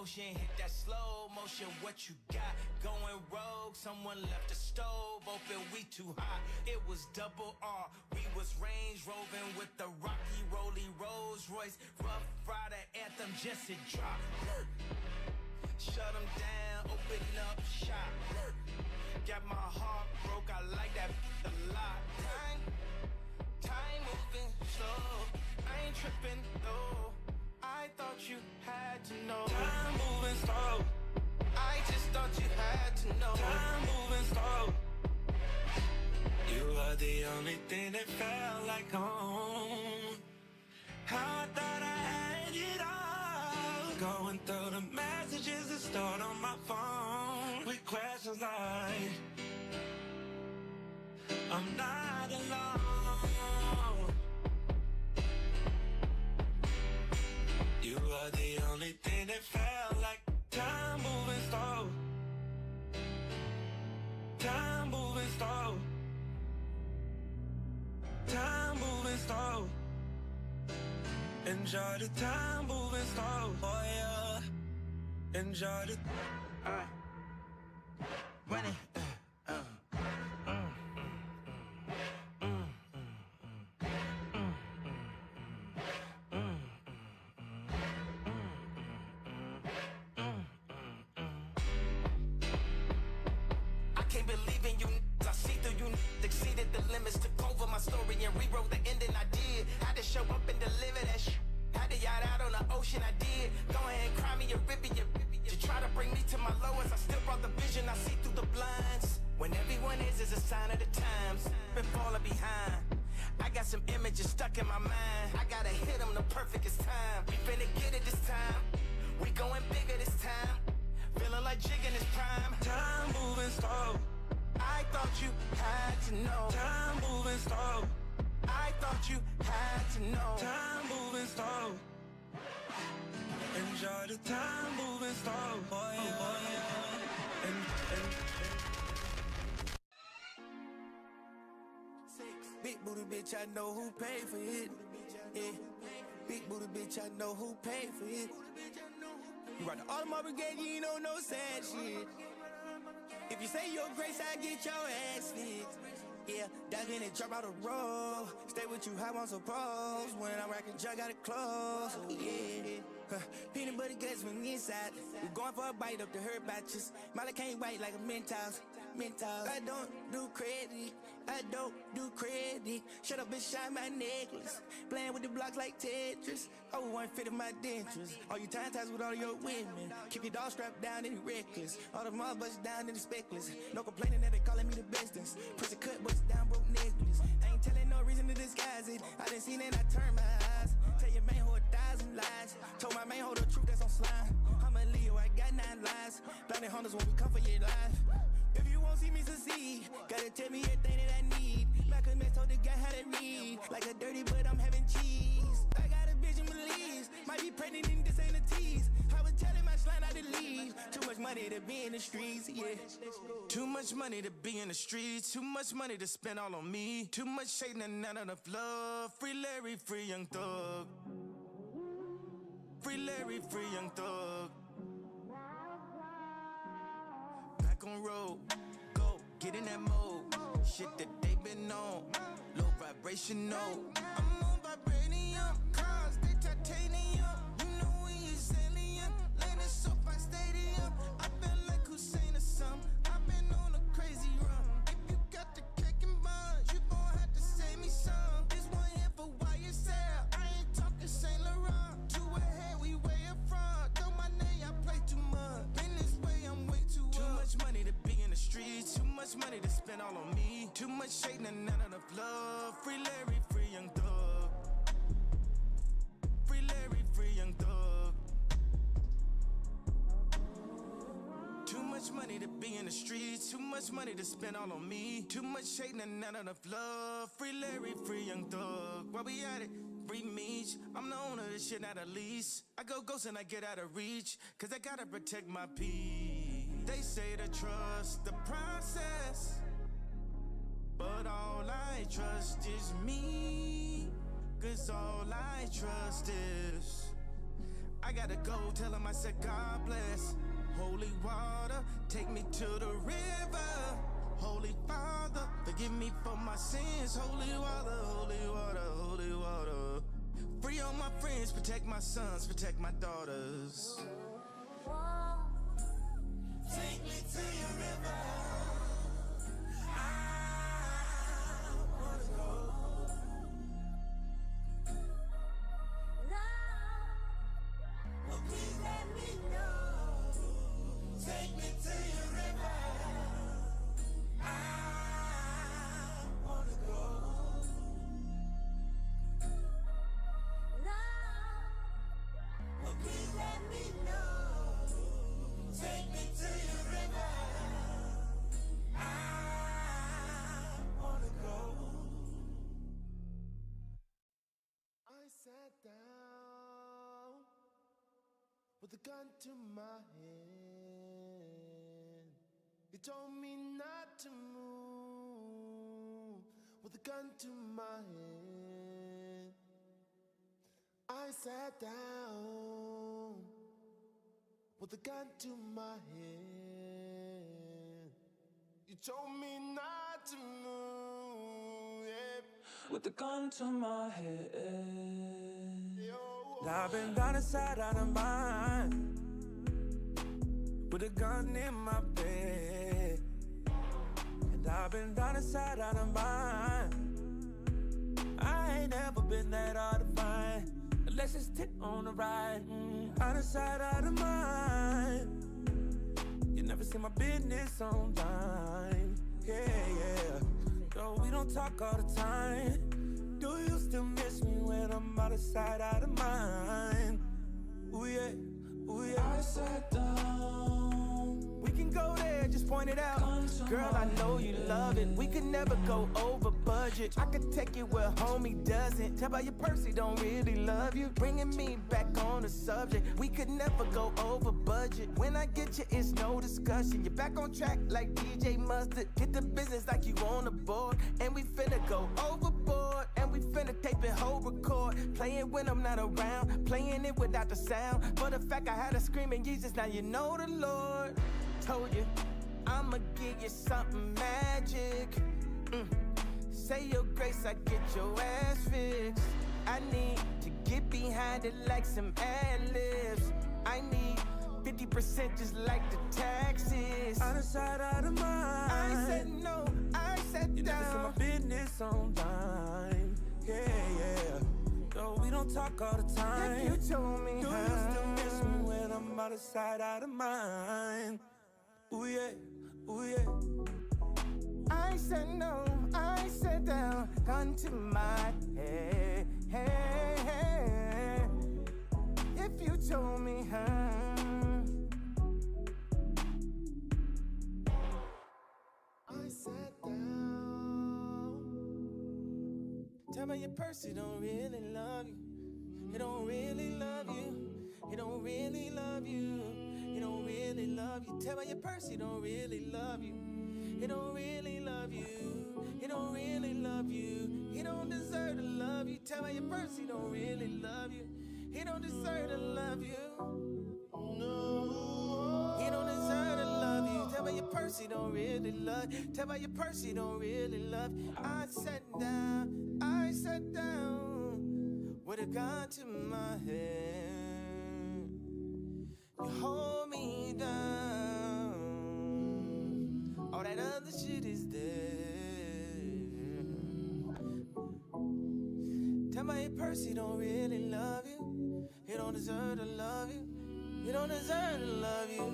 motion, hit that slow motion. What you got? Going rogue, someone left the stove open, we too hot. It was double R, we was Range Roving with the Rocky Rolly Rolls Royce. Rough Rider anthem, just it drop. Shut them down, open up shop. Got my heart broke, I like that a lot. Time moving slow, I ain't tripping though. I thought you had to know. Time moving slow, I just thought you had to know. Time moving slow. You are the only thing that felt like home. How I thought I had it all. Going through the messages that stored on my phone with questions like, I'm not alone. You are the only thing that felt like time moving slow. Time moving slow. Time moving slow. Enjoy the time moving slow. Oh yeah. Enjoy the running. Exceeded the limits, took over my story and rewrote the ending I did. Had to show up and deliver that shit. Had to yacht out on the ocean, I did. Go ahead and cry me a ribbon, you try to bring me to my lowest. I still brought the vision, I see through the blinds. When everyone is a sign of the times. Been falling behind. I got some images stuck in my mind. I gotta hit them the perfectest time. We finna get it this time. We going bigger this time. Feeling like Jig in his prime. Time moving slow. I thought you had to know. Time moving slow. I thought you had to know. Time moving slow. Enjoy the time moving slow. Oh yeah, oh yeah. Big booty bitch, I know who paid for it. Yeah. Big booty bitch, I know who paid for it. You ride the Audemars Brigade, you ain't know no sad shit. If you say your grace, I get your ass lit. Yeah, dive in and drop out a roll. Stay with you, how I'm supposed. When I'm rocking, jug out of clothes. Yeah. Peanut butter guts when inside. We going for a bite up the herb batches. Molly can't white like a Mentos. I don't do credit. I don't do credit. Shut up and shine my necklace. Playing with the blocks like Tetris. Oh, one fit in my dentures. All you time ties with all your women. Keep your dog strapped down and reckless. All the mom bust down and the speckless. No complaining that they calling me the bestest. Pussy cut bust down broke necklace. I ain't telling no reason to disguise it. I done seen it, I turn my eyes. Tell your man hold 1,000 lies. Told my man hold the truth that's on slime. I'm a Leo, I got 9 lives. Blinded hunters when we come for your life. If you won't see me succeed, gotta tell me everything that I need. Malcolm X told the guy how to read. Like a dirty, but I'm having cheese. I got a bitch in Belize. Might be pregnant and this ain't a tease. I was telling my slime not to leave. Too much money to be in the streets, yeah. Too much money to be in the streets. Too much money to spend all on me. Too much shade and none enough love. Free Larry, free Young Thug. Free Larry, free Young Thug. Back on road, go, get in that mode. Shit that they been on, low vibration, no. I'm on vibranium, cars, they titanium. You know we is alien, landing SoFi Stadium. I feel like Hussein or something, I've been on a crazy run. If you got the cake and buns, you gon' have to save me some. This one here for YSL, I ain't talking Saint Laurent. Two ahead, we way up front. Throw my name, I play too much. In this way, I'm way too much money to be in the streets. Too much money to spend all on me. Too much shade and none enough love. Free Larry, free Young Thug. Free Larry, free Young Thug. Too much money to be in the streets. Too much money to spend all on me. Too much shade and none enough love. Free Larry, free Young Thug. While we at it, free Meech. I'm the owner of this shit, not a lease. I go ghost and I get out of reach. Cause I gotta protect my peace. They say to trust the process, but all I trust is me. Cause all I trust is I gotta go, tell him I said God bless. Holy water, take me to the river. Holy Father, forgive me for my sins. Holy water, holy water, holy water. Free all my friends, protect my sons, protect my daughters. Take me to your river. I wanna go. Oh, please let me know. Take me to your river. I wanna go. Oh, please let me know. Take me to your river. I wanna go. I sat down with a gun to my head. You told me not to move with a gun to my head. I sat down with a gun to my head. You told me not to move, yeah. With a gun to my head. I've been down inside out of mind with a gun in my bed. And I've been down inside out of mind. I ain't never been that hard to find. Let's just tip on the ride. Out of sight, out of mind. You never see my business on time. Yeah. Girl, we don't talk all the time. Do you still miss me when I'm out of sight, out of mind? Ooh yeah, ooh yeah. I sat down. We can go there, just point it out. Girl, I know you love it. We could never go over budget. I could take you where homie doesn't. Tell by your purse he don't really love you. Bringing me back on the subject. We could never go over budget. When I get you, it's no discussion. You're back on track like DJ Mustard. Get the business like you on the board. And we finna go overboard. And we finna tape it whole record. Playing when I'm not around. Playing it without the sound. For the fact I had a screaming Jesus, now you know the Lord. Told you, I'ma give you something magic. Say your grace, I get your ass fixed. I need to get behind it like some ad-libs. I need 50% just like the taxes. Out of sight, out of mind. I said no, I said you down. You never see my business on time. Yeah. Girl, we don't talk all the time. If you told me, do you still miss me when I'm out of sight, out of mind? Ooh yeah, ooh yeah. I said no, I said down, gun to my head. If you told me, I sat down. Tell me your person don't really love you. He don't really love you. He don't really love you. He don't really love you. Tell me your person he don't really love you. He don't really love you. He don't really love you. He don't deserve to love you. Tell me your person he don't really love you. He don't deserve to love you. No. He don't deserve to love you. Tell me your person he don't really love you. Tell me your person he don't really love you. I sat down with a gun to my head. You hold me down. All that other shit is there. Tell my person he don't really love you. He don't deserve to love you. He don't deserve to love you.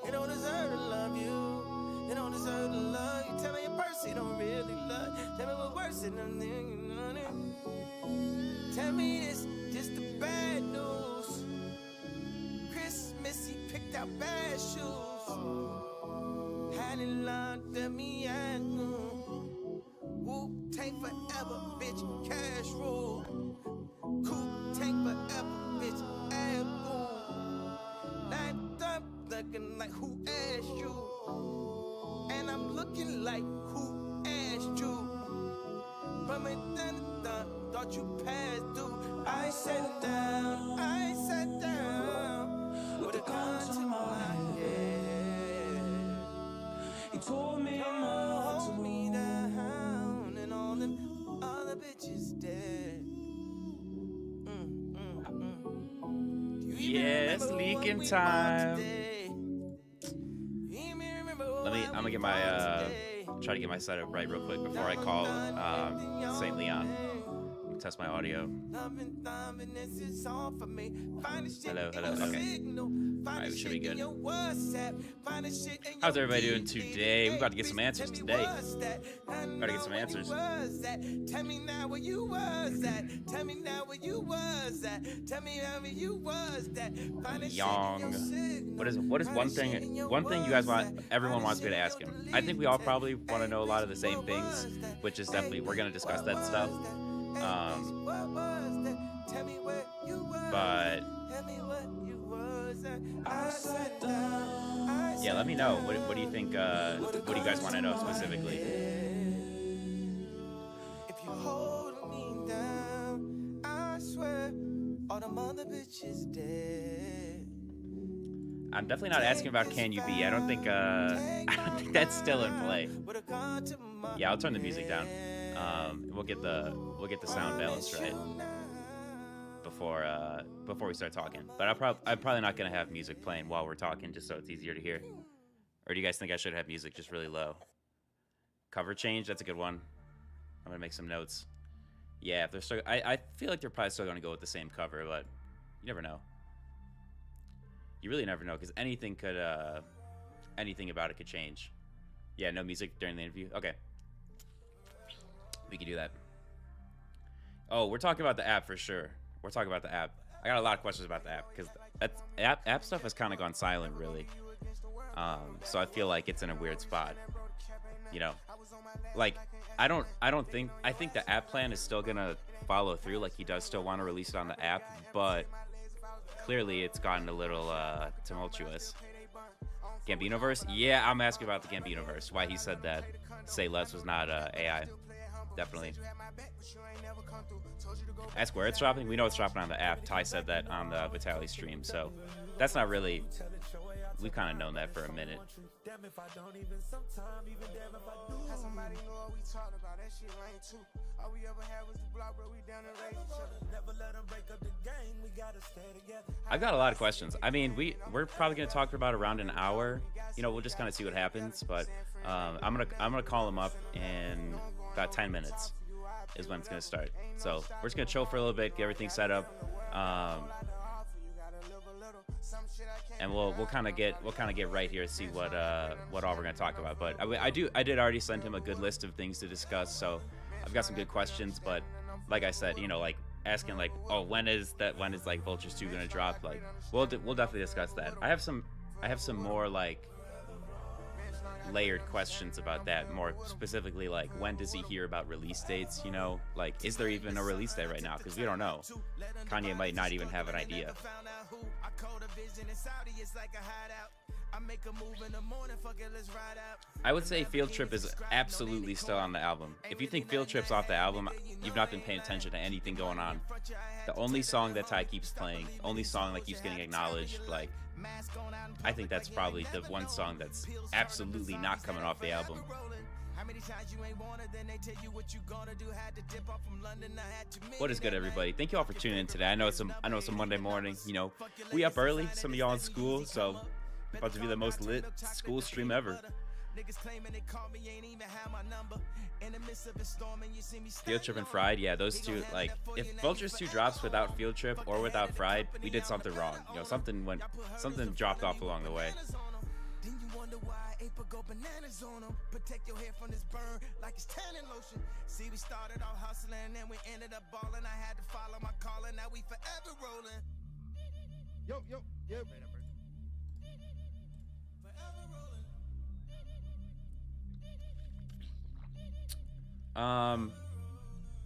He don't deserve to love you. He don't deserve to love you. Tell me your person he don't really love you. Tell me what's worse than them things, you know what I mean? Tell me this, just the bad news. Christmas he picked out bad shoes. Had it locked at me at noon. Wu-Tang forever, bitch, cash rule. Cool-Tank forever, bitch, ad boom. Lined up looking like who asked you. And I'm looking like who asked you. But me thought you passed through. I sat down, I sat down. told me hold me down, and all them other bitches dead. Yeah, it's leaking time. I'm gonna get my try to get my setup right real quick before I call St. Leon. Test my audio. Hello. Okay. Alright, we should be good. How's everybody doing today? We're about to get some answers today. Gotta get some answers. Tell me now where you was at. Tell me now where you was at. Tell me how you was that. Young. What is one thing you guys want, everyone wants me to ask him? I think we all probably want to know a lot of the same things, which is definitely, we're gonna discuss that stuff. But yeah, let me know. What do you think? What do you guys want to know specifically? If you hold me down, I swear all the mother bitches dead. I'm definitely not asking about Can You Be. I don't think that's still in play. Yeah, I'll turn the music down. We'll get the sound balance right before we start talking. But I'm probably not gonna have music playing while we're talking, just so it's easier to hear. Or do you guys think I should have music just really low? Cover change, that's a good one. I'm gonna make some notes. Yeah, if they're still, I feel like they're probably still gonna go with the same cover, but you never know. You really never know, because anything about it could change. Yeah, no music during the interview. Okay. We could do that. Oh, we're talking about the app for sure. We're talking about the app. I got a lot of questions about the app because app stuff has kind of gone silent, really. So I feel like it's in a weird spot. You know, like I think the app plan is still gonna follow through. Like he does still want to release it on the app, but clearly it's gotten a little tumultuous. Gambinoverse? Yeah, I'm asking about the Gambinoverse. Why he said that Say Less was not AI. Definitely. Ask where it's dropping. We know it's dropping on the app. Ty said that on the Vitaly stream, so that's not really. We've kind of known that for a minute. I've got a lot of questions. I mean, we're probably gonna talk for about around an hour. You know, we'll just kind of see what happens. But I'm gonna call him up in about 10 minutes is when it's gonna start. So we're just gonna chill for a little bit, get everything set up. And we'll kind of get right here to see what all we're gonna talk about. But I did already send him a good list of things to discuss, so I've got some good questions. But like I said, you know, like asking like, oh, when is like Vultures 2 gonna drop? Like we'll definitely discuss that. I have some more like layered questions about that, more specifically like when does he hear about release dates, you know, like is there even a release date right now, because we don't know. Kanye might not even have an idea. I would say Field Trip is absolutely still on the album. If you think Field Trip's off the album, you've not been paying attention to anything going on. The only song that Ty keeps playing, only song that keeps getting acknowledged, like I think that's probably the one song that's absolutely not coming off the album. What is good, everybody? Thank you all for tuning in today. I know it's a Monday morning. You know, we up early. Some of y'all in school, so about to be the most lit school stream ever. Field Trip and Fried, yeah, those two. Like, if Vultures 2 drops without Field Trip or without Fried, we did something wrong. You know, something dropped off along the way. Go bananas on them, protect your hair from this burn like it's tanning lotion. See, we started off hustling and we ended up balling. I had to follow my calling, now we forever rolling. Yo, forever rolling.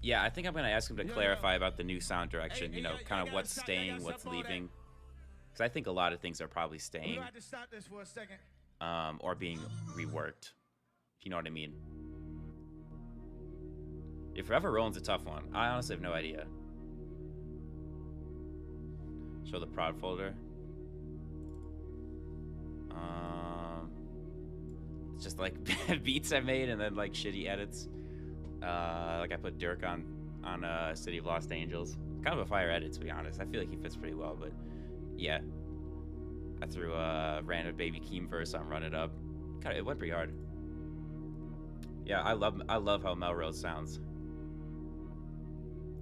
Yeah, I think I'm gonna ask him to clarify about the new sound direction. You know, kind of what's staying, what's leaving. Because I think a lot of things are probably staying. Or being reworked, if you know what I mean. If Forever Rolling's a tough one, I honestly have no idea. Show the prod folder. It's just like beats I made and then like shitty edits. Like I put Dirk on City of Lost Angels. Kind of a fire edit, to be honest. I feel like he fits pretty well, but yeah. I threw a random Baby Keem verse on Run It Up. God, it went pretty hard. Yeah, I love how Melrose sounds.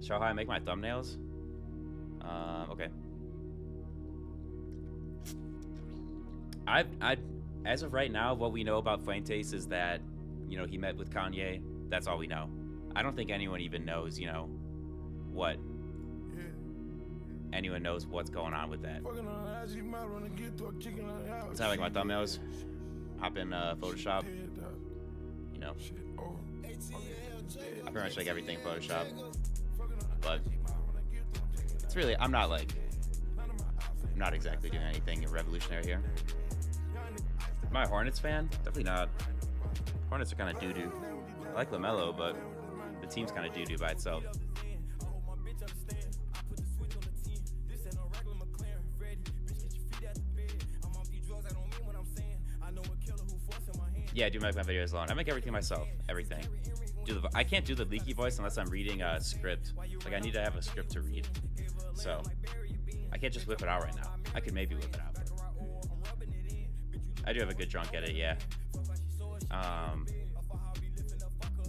Show how I make my thumbnails? Okay. I as of right now, what we know about Fuentes is that, you know, he met with Kanye. That's all we know. I don't think anyone even knows, you know, what anyone knows what's going on with that. That's how I like my thumbnails. Hop in Photoshop. You know, I pretty much like everything in Photoshop. But it's really, I'm not exactly doing anything revolutionary here. Am I a Hornets fan? Definitely not. Hornets are kind of doo-doo. I like LaMelo, but the team's kind of doo-doo by itself. Yeah, I do make my videos alone. I make everything myself. Everything. I can't do the leaky voice unless I'm reading a script. Like, I need to have a script to read. So, I can't just whip it out right now. I could maybe whip it out. I do have a good drunk edit, yeah.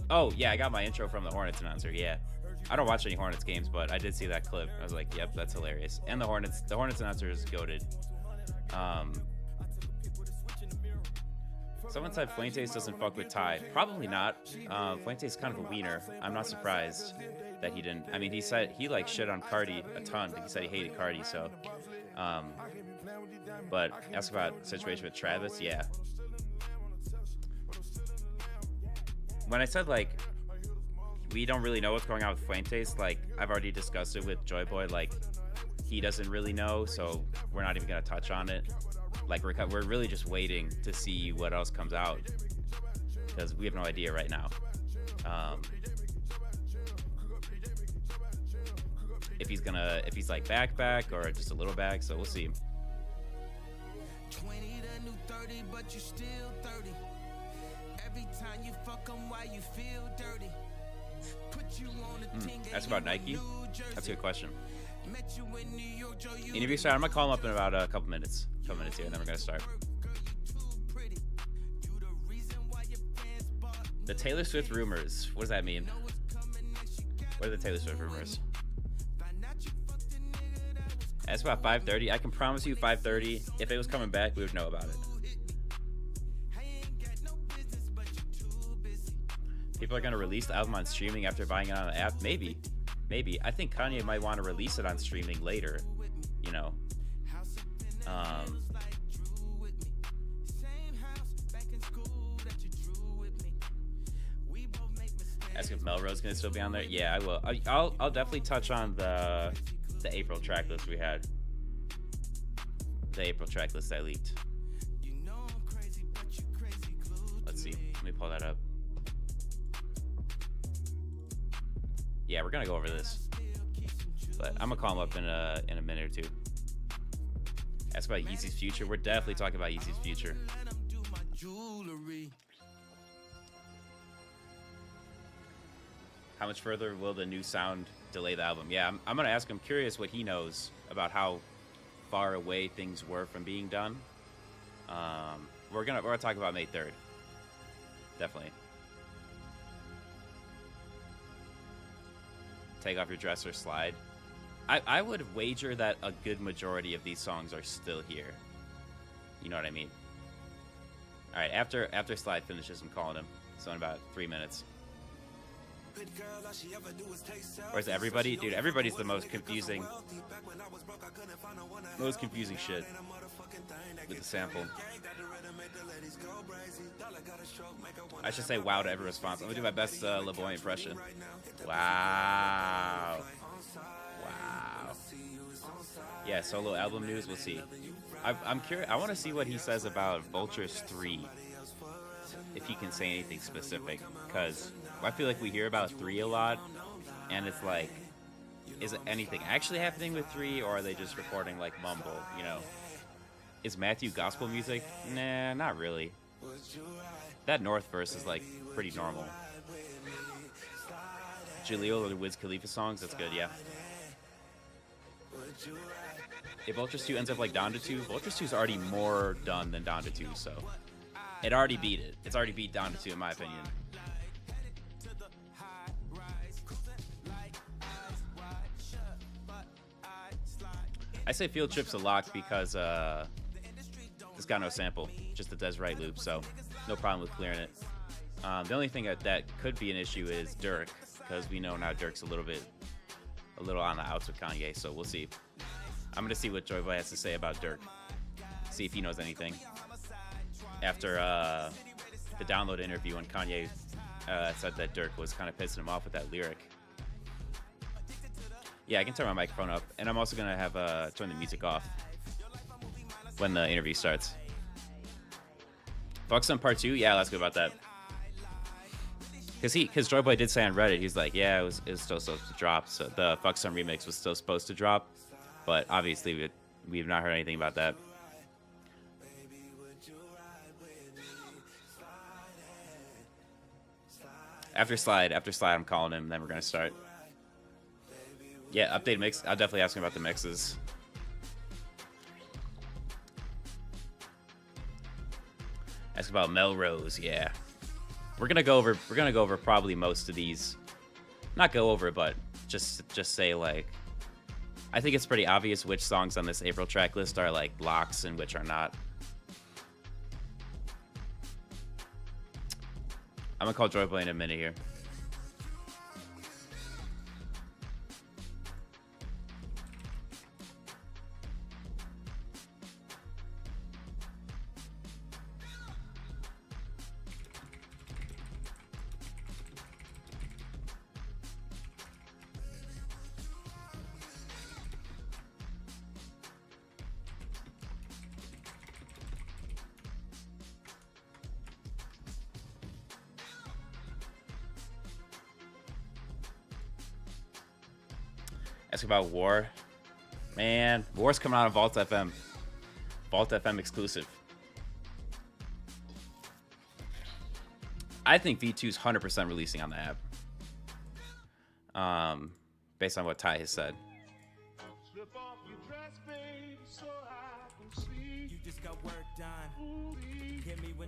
Oh, yeah, I got my intro from the Hornets announcer, yeah. I don't watch any Hornets games, but I did see that clip. I was like, yep, that's hilarious. And the Hornets announcer is goated. Someone said Fuentes doesn't fuck with Ty. Probably not. Fuentes is kind of a wiener. I'm not surprised that he didn't. I mean, he said he like shit on Cardi a ton. He said he hated Cardi, so. But ask about the situation with Travis, yeah. When I said like we don't really know what's going on with Fuentes, like I've already discussed it with Joy Boy, like he doesn't really know, so we're not even gonna touch on it. Like we're really just waiting to see what else comes out because we have no idea right now. If he's like back or just a little back, so we'll see. 20 the new 30, but you still 30. Every time you fuck 'em, why you feel dirty? Put you on a thing. That's about Nike. That's a good question. Interview start. I'm gonna call him up in about a couple minutes here, and then we're gonna start. The Taylor Swift rumors. What does that mean? What are the Taylor Swift rumors? That's about 5:30. I can promise you 5:30. If it was coming back, we would know about it. People are gonna release the album on streaming after buying it on the app. Maybe. I think Kanye might want to release it on streaming later. You know. Ask if Melrose gonna still be on there. Yeah, I will. I'll definitely touch on the April track list we had. The April track list I leaked. Let's see. Let me pull that up. Yeah, we're gonna go over this, but I'm gonna call him up in a minute or two. Ask about Yeezy's future. We're definitely talking about Yeezy's future. How much further will the new sound delay the album? Yeah, I'm gonna ask him. Curious what he knows about how far away things were from being done. We're gonna talk about May 3rd. Definitely. Take off your dress or slide. I would wager that a good majority of these songs are still here. You know what I mean? All right, after slide finishes, I'm calling him. So in about 3 minutes. Or is it everybody? Dude, everybody's the most confusing shit with the sample. I should say wow to every response. I'm gonna do my best LeBoy impression. Wow. Yeah, solo album news, we'll see. I'm curious. I want to see what he says about Vultures 3. If he can say anything specific, because I feel like we hear about 3 a lot, and it's like, is it anything actually happening with 3, or are they just recording like mumble? You know, is Matthew gospel music? Nah, not really. That North verse is like pretty normal. Jaleel or the Wiz Khalifa songs, that's good, yeah. If Vultures 2 ends up like Donda 2, Vultures 2 is already more done than Donda 2, so it already beat it. It's already beat Donda 2 in my opinion. I say Field Trip's a lock because it's got no sample, just the Desiree loop, so no problem with clearing it. The only thing that could be an issue is Dirk, because we know now Dirk's a little on the outs with Kanye, so we'll see. I'm gonna see what Joy Boy has to say about Dirk, see if he knows anything. After the Download interview when Kanye said that Dirk was kind of pissing him off with that lyric. Yeah, I can turn my microphone up, and I'm also gonna have turn the music off when the interview starts. Fuck Some Part 2? Yeah, let's go about that. Because Joy Boy did say on Reddit, he's like, yeah, it was still supposed to drop. So the Fuck Some remix was still supposed to drop, but obviously we have not heard anything about that. After slide, I'm calling him, then we're gonna start. Yeah, updated mix. I'll definitely ask him about the mixes. Ask about Melrose, yeah. We're gonna go over probably most of these. Not go over, but just say like, I think it's pretty obvious which songs on this April track list are like locks and which are not. I'm gonna call Joy Boy in a minute here. Ask about War. Man, War's coming out of Vault FM. Vault FM exclusive. I think V2's 100% releasing on the app. Based on what Ty has said.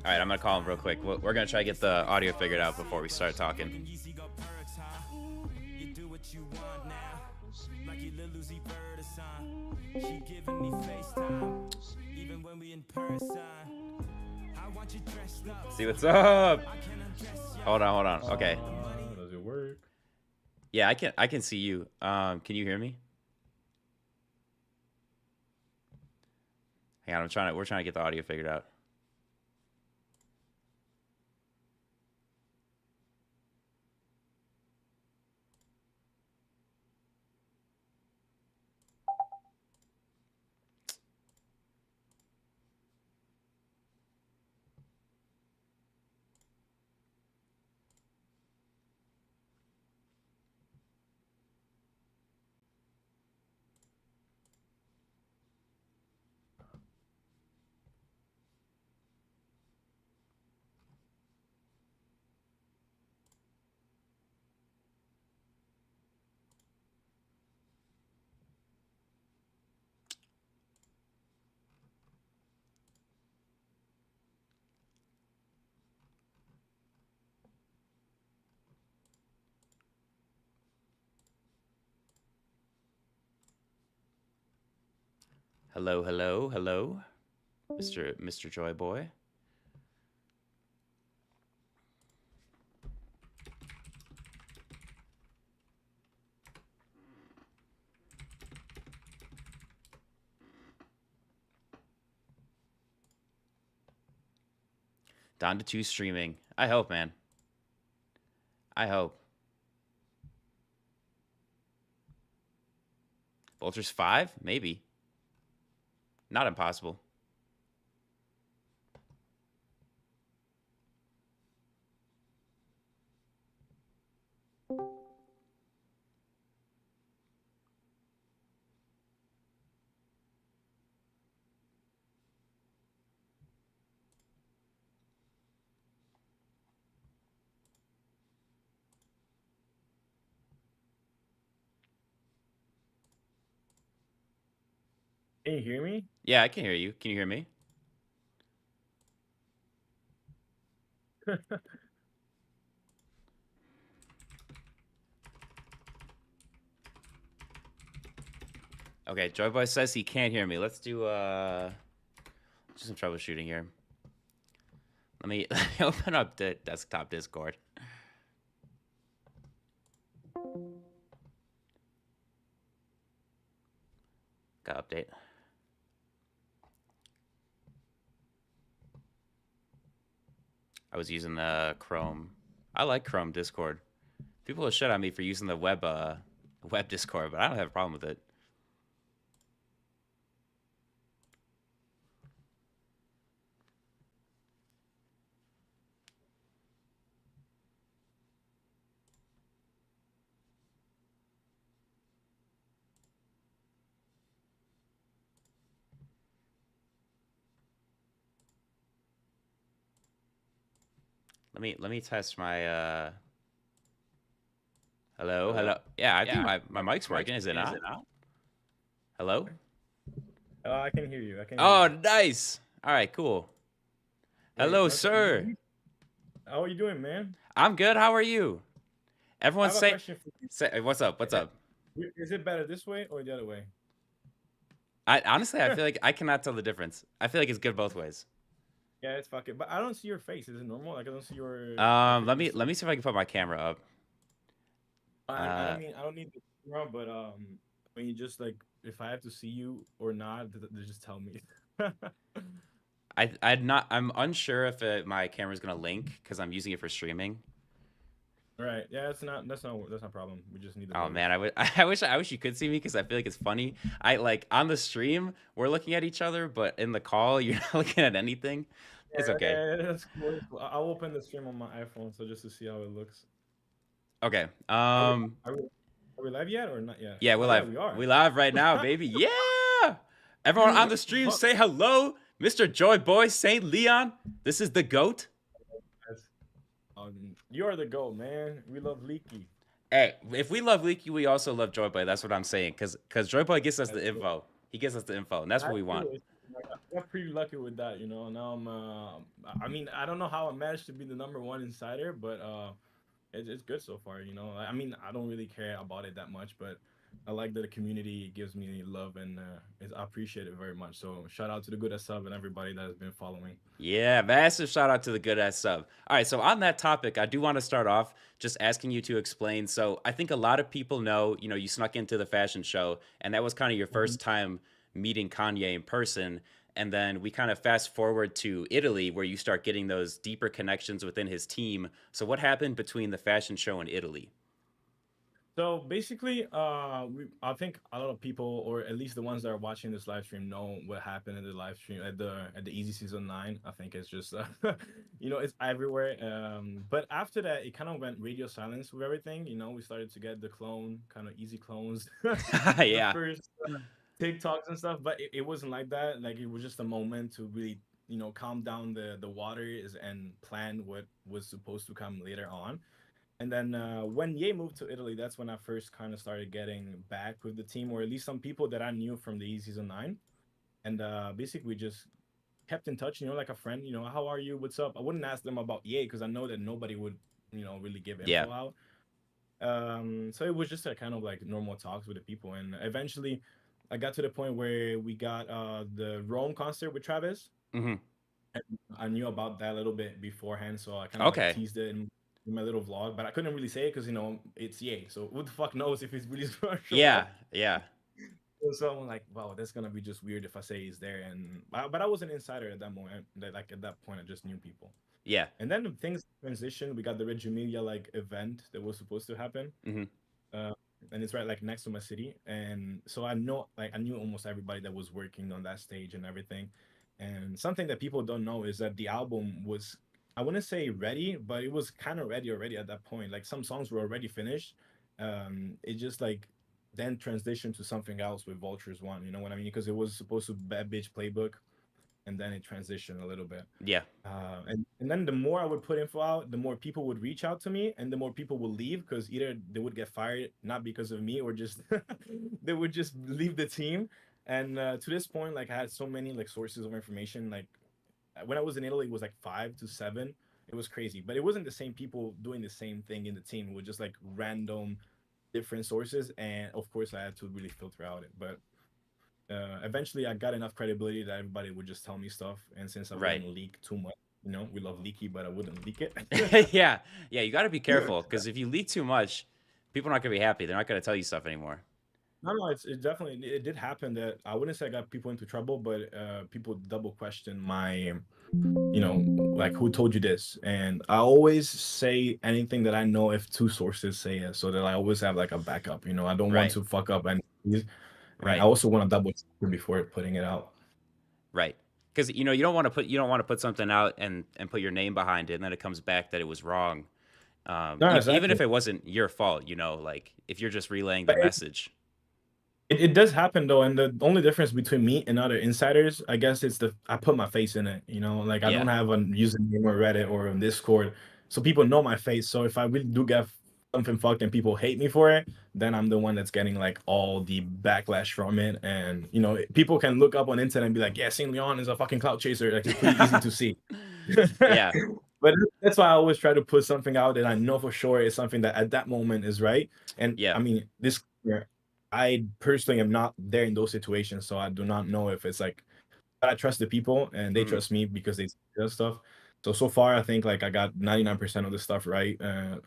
Alright, I'm gonna call him real quick. We're gonna try to get the audio figured out before we start talking. See what's up. Hold on. Okay. Does it work? Yeah, I can see you. Can you hear me? Hang on, we're trying to get the audio figured out. Hello, Mr. Joy Boy. Donda 2 streaming. I hope, man. I hope. Vultures 5? Maybe. Not impossible. Can you hear me? Yeah, I can hear you. Can you hear me? Okay, Joy Boy says he can't hear me. Let's do some troubleshooting here. Let me open up the desktop Discord. Got update. I was using the Chrome. I like Chrome Discord. People will shit on me for using the web Discord, but I don't have a problem with it. Let me test my hello. Yeah, I think my mic's working. Is it not? Hello? Oh, I can hear you. I can hear Oh, you. nice. All right, cool. Wait, Hello, one second. sir. How are you doing, man? I'm good. How are you? I Everyone have a say question for you. what's up? What's up? Is it better this way or the other way? I honestly I feel like I cannot tell the difference. I feel like it's good both ways. Yeah, it's fucking. But I don't see your face. Is it normal? Like I don't see your like your face. Let me see if I can put my camera up. I Uh don't mean I don't need the camera, but when you just like if I have to see you or not, just tell me. I'm unsure if my camera's gonna link because I'm using it for streaming. All right. Yeah, that's not a problem. We just need the Oh voice. man, I wish you could see me because I feel like it's funny. I like on the stream we're looking at each other, but in the call you're not looking at anything. It's Yeah, okay. yeah, that's cool. That's cool. I'll open the stream on my iPhone so just to see how it looks. Okay. Are we are we, are we live yet or not yet? Yeah, we're Oh yeah, live. we are. We live right now, baby. Yeah. Everyone on the stream, Fuck, say hello, Mr. Joy Boy Saint Leon. This is the goat. guys. You are the GOAT, man. We love Leaky. Hey, if we love Leaky, we also love Joy Boy. That's what I'm saying. Cause Joy Boy gets us That's the true. info. He gives us the info, and that's what That's we want. true. I got pretty lucky with that, you know. Now I'm. I mean, I don't know how I managed to be the number one insider, but it's good so far, you know. I mean, I don't really care about it that much, but I like that the community gives me love and I appreciate it very much. So shout out to the good sub and everybody that has been following. Yeah, massive shout out to the good ass sub. All right, so on that topic, I do want to start off just asking you to explain. So I think a lot of people know, you snuck into the fashion show, and that was kind of your Mhm. first time meeting Kanye in person. And then we kind of fast forward to Italy, where you start getting those deeper connections within his team. So what happened between the fashion show and Italy? So basically, I think a lot of people, or at least the ones that are watching this live stream, know what happened in the live stream at the Easy Season 9. I think it's just, it's everywhere. But after that, it kind of went radio silence with everything. You know, we started to get the clone kind of easy clones, the Yeah, first TikToks and stuff. But it wasn't like that. Like it was just a moment to really, calm down the waters and plan what was supposed to come later on. And then when Ye moved to Italy, that's when I first kind of started getting back with the team, or at least some people that I knew from the Season 9. And basically, we just kept in touch, like a friend, how are you? What's up? I wouldn't ask them about Ye because I know that nobody would, really give yeah. info out. So it was just a kind of like normal talks with the people. And eventually, I got to the point where we got the Rome concert with Travis. Hmm. And I knew about that a little bit beforehand, so I kind of like Okay. teased it in my little vlog, but I couldn't really say it because it's Ye. So who the fuck knows if he's really gonna show Yeah, up? yeah, So I'm like, wow, that's gonna be just weird if I say he's there. And but I was an insider at that moment. Like at that point, I just knew people. yeah. And then things transitioned. We got the Reggio Emilia like event that was supposed to happen, Hmm. uh, and it's right like next to my city. And so I knew almost everybody that was working on that stage and everything. And something that people don't know is that the album was, I wouldn't say ready, but it was kind of ready already at that point. Like some songs were already finished. It just like then transitioned to something else with Vultures 1. You know what I mean? Because it was supposed to be Bad Bitch Playbook, and then it transitioned a little bit. Yeah. And then the more I would put info out, the more people would reach out to me, and the more people would leave because either they would get fired not because of me or just they would just leave the team. And to this point, like I had so many like sources of information. Like when I was in Italy, it was like 5 to 7. It was crazy, but it wasn't the same people doing the same thing in the team. It was just like random different sources, and of course, I had to really filter out it. But eventually, I got enough credibility that everybody would just tell me stuff, and since I Right. wouldn't leak too much, we love leaky, but I wouldn't leak it. Yeah. Yeah. You got to be careful because if you leak too much, people are not going to be happy. They're not going to tell you stuff anymore. No, no, it definitely it did happen that I wouldn't say I got people into trouble, but people double question my, like who told you this? And I always say anything that I know if two sources say it, so that I always have like a backup. I don't want Right. to fuck up and I Right. also want to double check before putting it out. Right. Because you don't want to put something out and put your name behind it, and then it comes back that it was wrong. No, Even exactly. if it wasn't your fault, like if you're just relaying the But message. it does happen though, and the only difference between me and other insiders, I guess, it's the I put my face in it. Like I Yeah. don't have a username or Reddit or on Discord, so people know my face. So if I really do get something fucked and people hate me for it, then I'm the one that's getting like all the backlash from it. And people can look up on internet and be like, "Yeah, Saint Leon is a fucking cloud chaser." Like it's pretty easy to see. Yeah. But that's why I always try to put something out that I know for sure is something that at that moment is right. And Yeah. I mean, this I personally am not there in those situations, so I do not know if it's like I trust the people and they Mhm. trust me because they see that stuff. So far, I think like I got 99% of the stuff right.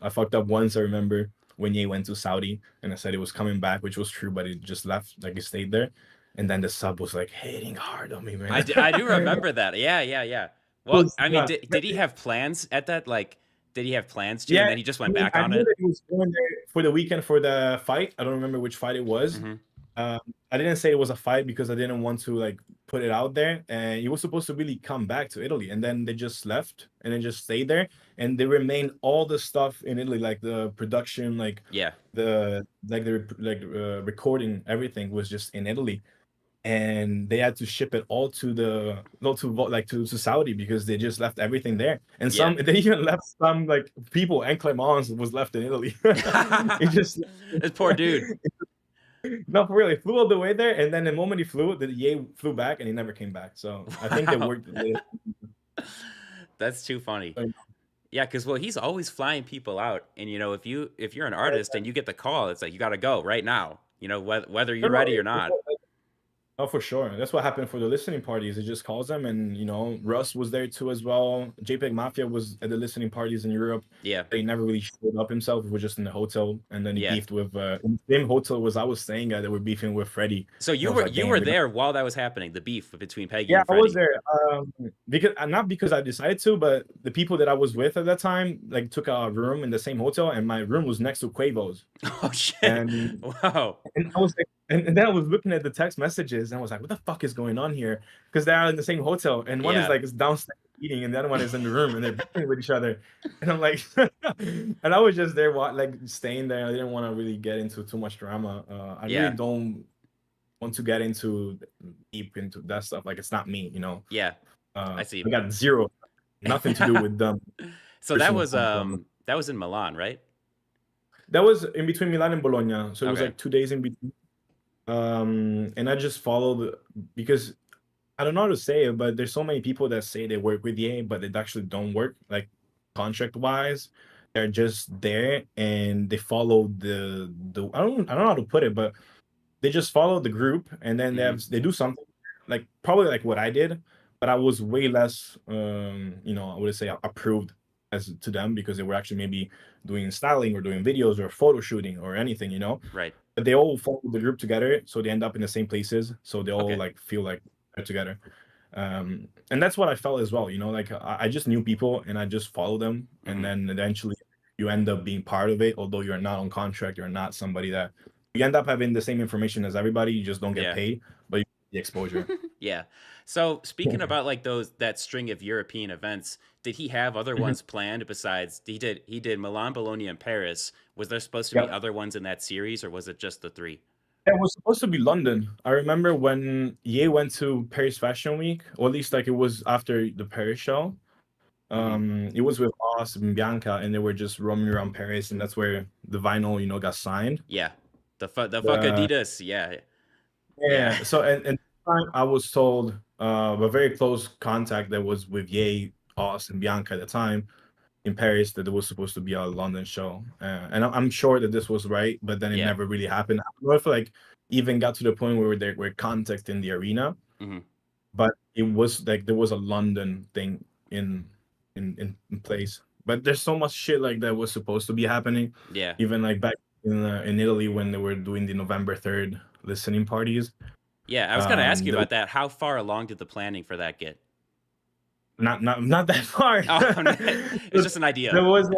I fucked up once. I remember when Ye went to Saudi and I said it was coming back, which was true, but it just left, like it stayed there. And then the sub was like hating hard on me, man. I do remember that. Yeah. Yeah. Yeah. Well, Was I mean, not. did he have plans at that? Like, did he have plans to, and Yeah, then he just I went mean, back I on knew it? that he was going there for the weekend for the fight. I don't remember which fight it was. Hmm. Um, I didn't say it was a fight because I didn't want to like put it out there. And he was supposed to really come back to Italy, and then they just left and then just stayed there. And they remained all the stuff in Italy, like the production, like Yeah. the recording, everything was just in Italy. And they had to ship it all to the no to like to Saudi because they just left everything there. And Yeah. some they even left some like people and Clemence was left in Italy. It just This poor dude. not for real. He flew all the way there, and then the moment he flew, the Ye flew back, and he never came back. So I think they Wow. worked. That's too funny. Yeah, because well, he's always flying people out, and if you're an artist and you get the call, it's like you got to go right now. Whether No, you're no, ready or not. oh, for sure. That's what happened for the listening parties. It just calls them, and Russ was there too as well. JPEG Mafia was at the listening parties in Europe. Yeah. He never really showed up himself. He was just in the hotel, and then he Yeah. beefed with in the same hotel was I was staying at. They were beefing with Freddie. So And you I was were like, you damn. were there while that was happening, the beef between Peggy Yeah, and I was Freddie. there. Because not because I decided to, but the people that I was with at that time like took a room in the same hotel, and my room was next to Quavo's. Oh shit! And Wow. and I was like, and then I was looking at the text messages, and I was like, what the fuck is going on here? Because they're in the same hotel, and one is Yeah. like is downstairs eating, and the other one is in the room, and they're beefing with each other. And I'm like, and I was just there, like staying there. I didn't want to really get into too much drama. I really Yeah. don't want to get into deep into that stuff. Like it's not me. Yeah. I see. I got zero, nothing to do with them. So that Personal was problem. that was in Milan, right? That was in between Milan and Bologna, so it was Okay. like 2 days in between. And I just followed because I don't know how to say it, but there's so many people that say they work with EA, but they actually don't work, like contract wise. They're just there and they follow the I don't know how to put it, but they just follow the group and then Hmm. they do something like probably like what I did, but I was way less I would say approved as to them because they were actually maybe doing styling or doing videos or photo shooting or anything. Right. But they all follow the group together, so they end up in the same places, so they all Okay. like feel like they're together. And that's what I felt as well. Like I just knew people and I just follow them, and Hmm. then eventually you end up being part of it, although you're not on contract, you're not somebody that you end up having the same information as everybody, you just don't get Yeah. paid, but you get the exposure. Yeah. So speaking about like that string of European events, did he have other ones planned besides he did Milan, Bologna, and Paris? Was there supposed to be Yeah. other ones in that series, or was it just the three? It was supposed to be London. I remember when Ye went to Paris Fashion Week, or at least like it was after the Paris show. Hmm. It was with Oz and Bianca, and they were just roaming around Paris, and that's where the vinyl, got signed. Yeah. The fuck Uh, Adidas. Yeah. Yeah. Yeah. So and time I was told a very close contact that was with Ye, Oz, and Bianca at the time in Paris that there was supposed to be a London show, and I'm sure that this was right, but then it Yeah. never really happened. I don't know if like even got to the point where they were contacting the arena, Hmm. but it was like there was a London thing in in place. But there's so much shit like that was supposed to be happening, Yeah. even like back in Italy when they were doing the November 3rd listening parties. Yeah. I was gonna ask you There, about that. How far along did the planning for that get? not that far. Oh, it's just an idea. There was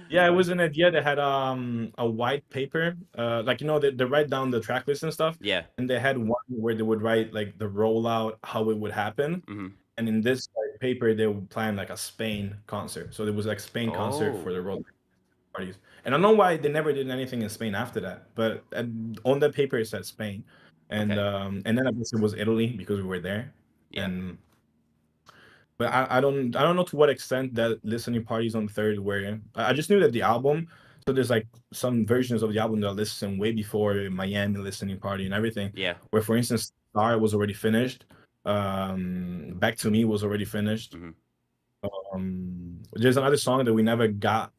yeah, it was an idea that had a white paper, like they write down the track list and stuff, Yeah. and they had one where they would write like the rollout, how it would happen, Hmm. and in this like, paper they would plan like a Spain concert. So there was like Spain concert for Oh. the roll parties, and I don't know why they never did anything in Spain after that, but on the paper it said Spain, Okay. and then I guess it was Italy because we were there, Yeah. and but I don't know to what extent that listening parties on third were. I just knew that the album. So there's like some versions of the album that I listened way before Miami listening party and everything. Yeah. Where for instance, Star was already finished. Back to Me was already finished. Hmm. There's another song that we never got.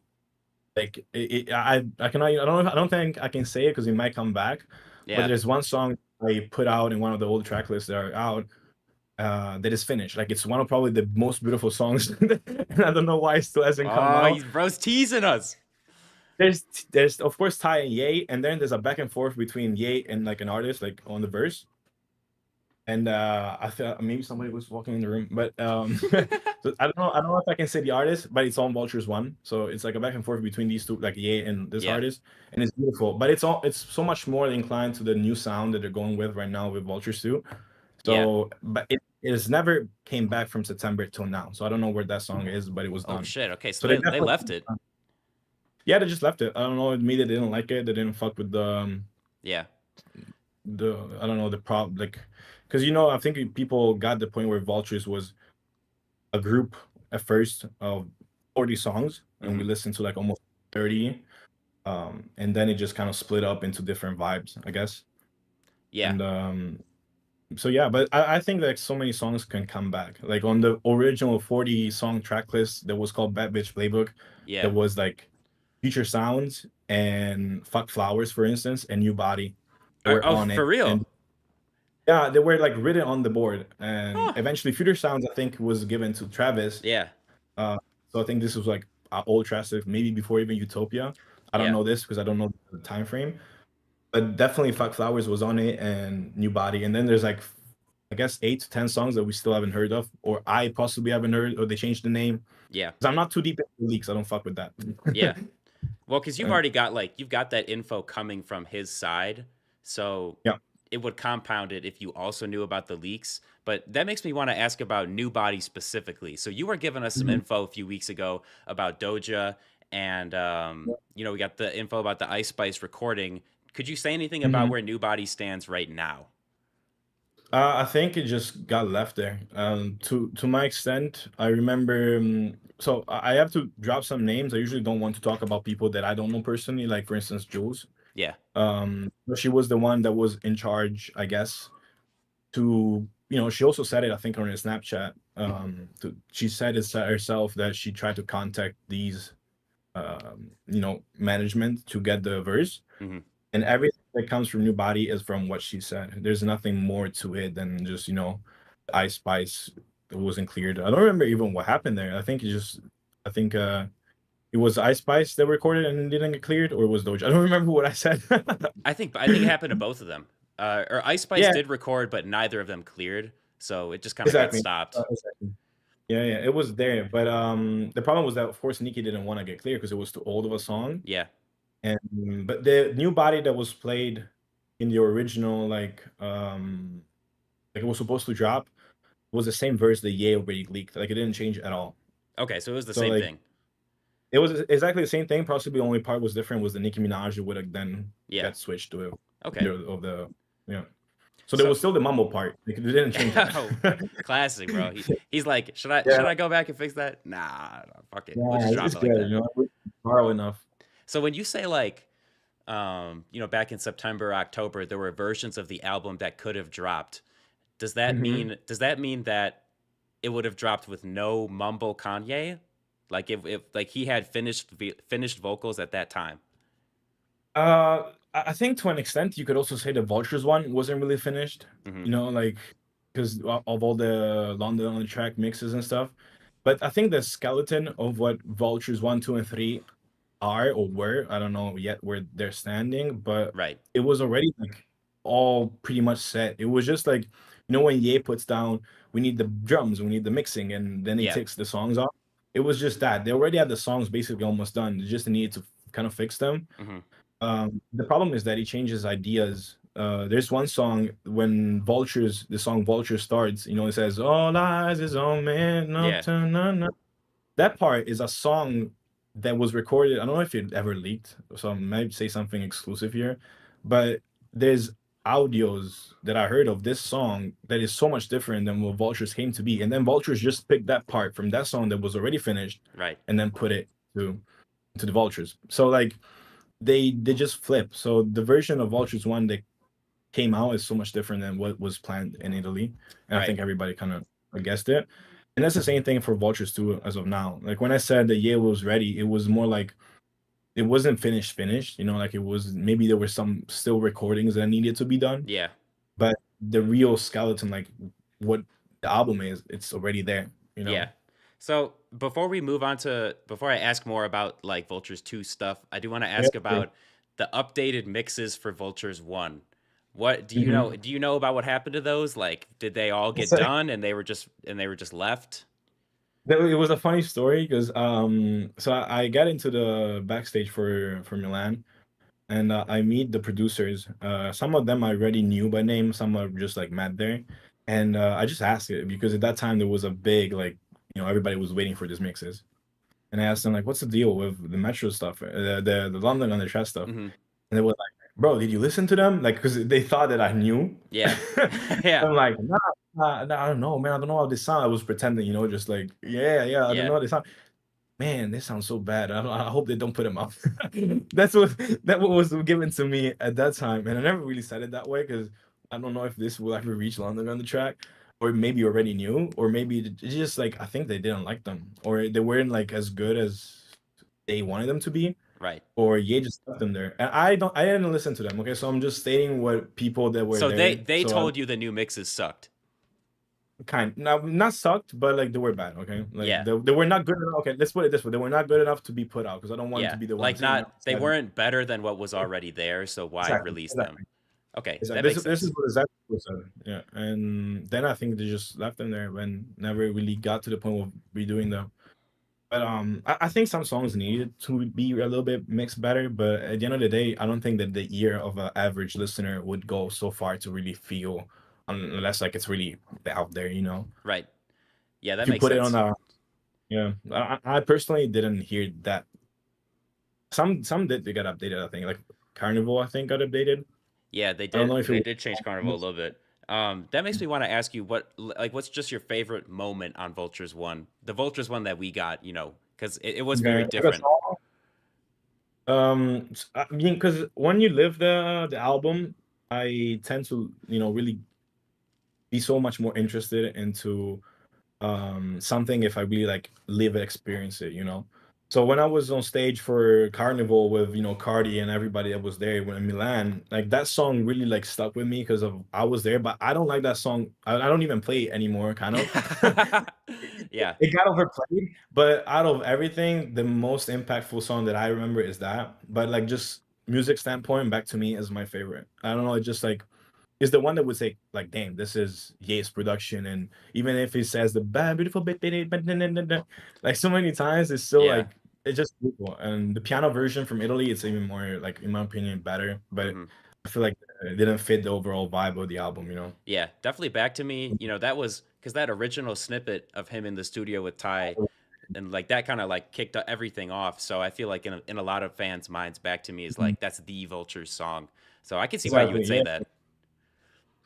Like I cannot. I don't think I can say it because it might come back. But Yeah. there's one song I put out in one of the old track lists that are out that is finished. Like it's one of probably the most beautiful songs, and I don't know why it still hasn't come Oh, out. he's bro's teasing us. There's of course Ty and Ye, and then there's a back and forth between Ye and like an artist like on the verse. And I felt maybe somebody was walking in the room, but so I don't know if I can say the artist, but it's on Vultures One, so it's like a back and forth between these two, like Ye and this Yeah. artist, and it's beautiful. But it's so much more inclined to the new sound that they're going with right now with Vultures Two. Yeah. So, but it has never came back from September till now. So I don't know where that song is, but it was Oh done. shit. Okay. So So they they definitely, left it. yeah, they just left it. I don't know. Maybe they didn't like it. They didn't fuck with Yeah. the I don't know the problem like because I think people got the point where Vultures was a group at first of 40 songs, and Hmm. we listened to like almost 30, and then it just kind of split up into different vibes, I guess. Yeah. And so yeah, but I think like so many songs can come back. Like on the original 40 song track list that was called Bad Bitch Playbook, Yeah. there was like Future Sounds and Fuck Flowers, for instance, and New Body were Oh, on for it. real? And yeah, they were like written on the board. And Huh. eventually Future Sounds, I think, was given to Travis. Yeah. So I think this was like old Travis, maybe before even Utopia. I don't Yeah. know this because I don't know the time frame. But definitely Fuck Flowers was on it and New Body. And then there's like I guess 8 to 10 songs that we still haven't heard of, or I possibly haven't heard, or they changed the name. Yeah. Because I'm not too deep into the leaks. I don't fuck with that. Yeah. Well, because you've Uh, already got you've got that info coming from his side, so yeah. it would compound it if you also knew about the leaks. But that makes me want to ask about New Body specifically. So you were giving us some Mhm. info a few weeks ago about Doja, and we got the info about the Ice Spice recording. Could you say anything about Mhm. where New Body stands right now? I think it just got left there. To my extent, I remember. So I have to drop some names. I usually don't want to talk about people that I don't know personally. Like for instance, Jules. Yeah. But she was the one that was in charge, I guess. She also said it. I think on her Snapchat. She said it herself that she tried to contact these, management to get the verse. Hmm. And everything that comes from New Body is from what she said. There's nothing more to it than just the Ice Spice that wasn't cleared. I don't remember even what happened there. I think it was Ice Spice that recorded and didn't get cleared, or it was Doja. I don't remember what I said. I think it happened to both of them. Or Ice Spice Yeah, did record, but neither of them cleared, so it just kind of got exactly. stopped. Exactly. Yeah, it was there, but the problem was that of course Nikki didn't want to get cleared because it was too old of a song. Yeah. And but the New Body that was played in the original, like it was supposed to drop, was the same verse that Ye already leaked. Like it didn't change at all. Okay, so it was the So same like thing. it was exactly the same thing. Possibly the only part was different was the Nicki Minaj that would have then Yeah. got switched to Okay. yeah. So there So was still the mumble part. Like, they didn't change oh, that. classic, bro. He's like, should I Yeah, go back and fix that? Nah, fuck it. We'll yeah, just it's drop just it like good. that. We borrow enough. So when you say like back in September, October, there were versions of the album that could have dropped. Hmm. Does that mean that it would have dropped with no mumble Kanye? Like if like he had finished vocals at that time. I think to an extent you could also say the Vultures one wasn't really finished. Hmm. You know, like because of all the London on the track mixes and stuff. But I think the skeleton of what Vultures 1, 2, and 3 are or were, I don't know yet where they're standing, but Right. it was already like all pretty much set. It was just like, when Ye puts down, we need the drums, we need the mixing, and then he Yeah. takes the songs off. It was just that. They already had the songs basically almost done. They just needed to kind of fix them. Hmm. The problem is that he changes ideas. There's one song when the song Vultures starts, it says, All eyes is on man, up Yeah. to none. That part is a song that was recorded. I don't know if it ever leaked, so I might say something exclusive here, but there's audios that I heard of this song that is so much different than what Vultures came to be. And then Vultures just picked that part from that song that was already finished Right. and then put it to the Vultures. So like they just flip. So the version of Vultures one that came out is so much different than what was planned in Italy. And I Right. think everybody kind of guessed it. And that's the same thing for Vultures too, as of now. Like when I said that Yale was ready, it was more like it wasn't finished. Like it was maybe there were some still recordings that needed to be done, Yeah. but the real skeleton, like what the album is, it's already there. Yeah. So before I ask more about like Vultures 2 stuff, I do want to Yeah. ask about the updated mixes for Vultures 1. What do you know? Mhm. Do you know about what happened to those? Like, did they all get So done and they were just left? it was a funny story because so I got into the backstage for Milan, and I meet the producers. Some of them I already knew by name, some are just like met there. And I just asked it because at that time there was a big, like, everybody was waiting for these mixes. And I asked them, like, what's the deal with the Metro stuff, the London Underchat stuff? Hmm. And they were like, bro, did you listen to them? Like, because they thought that I knew. Yeah. Yeah. I'm like, nah, I don't know, man. I don't know how this sound. I was pretending, just like, yeah, I don't Yeah. know how this sound. Man, this sounds so bad. I hope they don't put him up. What was given to me at that time, and I never really said it that way because I don't know if this will ever reach London on the track, or maybe already knew, or maybe it's just like I think they didn't like them, or they weren't like as good as they wanted them to be, Right. or Ye just left them there. And I didn't listen to them. Okay, so I'm just stating what people that were So there. they So told you the new mixes sucked. not sucked, but like they were bad. Okay, like Yeah. they were not good enough. Okay, let's put it this way: they were not good enough to be put out because I don't want Yeah. to be the one Like saying that. not they weren't better than what was already there, so why Exactly, release them? exactly, Okay, exactly. that This makes is this is sense. what exactly was said. Yeah, and then I think they just left them there when never really got to the point of redoing them. But I think some songs needed to be a little bit mixed better. But at the end of the day, I don't think that the ear of an average listener would go so far to really feel, unless like it's really out there. Right. Yeah, If that you makes put it on sense. a Yeah, I personally didn't hear that. Some did they got updated. I think like Carnival. I think got updated. Yeah, I don't know if it they was. did change Carnival a little bit. That makes me want to ask you what's just your favorite moment on Vultures 1? The Vultures 1 that we got, cuz it was very Okay, like a different. song. I mean, because when you live the album, I tend to really be so much more interested into something if I really like live and experience it. So when I was on stage for Carnival with Cardi and everybody that was there when in Milan, like that song really like stuck with me because of I was there, but I don't like that song. I don't even play it anymore, kind of. Yeah. It got overplayed, but out of everything, the most impactful song that I remember is that. But like just music standpoint, back to me is my favorite. I don't know, it just like is the one that would say like, damn, this is Ye's production, and even if he says the bad beautiful bit like so many times, it's still Yeah. like it's just beautiful. And the piano version from Italy, it's even more like in my opinion better. But Mhm. I feel like it didn't fit the overall vibe of the album. Yeah, definitely Back to Me. That was cuz that original snippet of him in the studio with Ty and like that kind of like kicked everything off. So I feel like in a lot of fans' minds, Back to Me is Mhm. like that's the Vultures song. So I can see why you Exactly, would say yeah. that.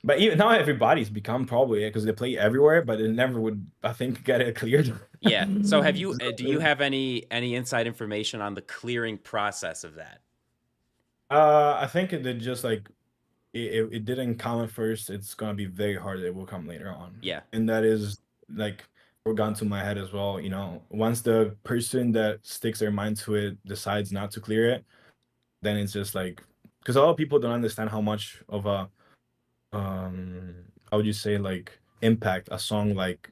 But even now, everybody's become probably because they play everywhere, but it never would, I think, get it cleared. Yeah. So have you So, do you have any inside information on the clearing process of that? I think it did just like it didn't come at first. It's gonna be very hard. It will come later on, Yeah. and that is like what gone to my head as well. You know, once the person that sticks their mind to it decides not to clear it, then it's just like because a lot of people don't understand how much of a how would you say like impact a song like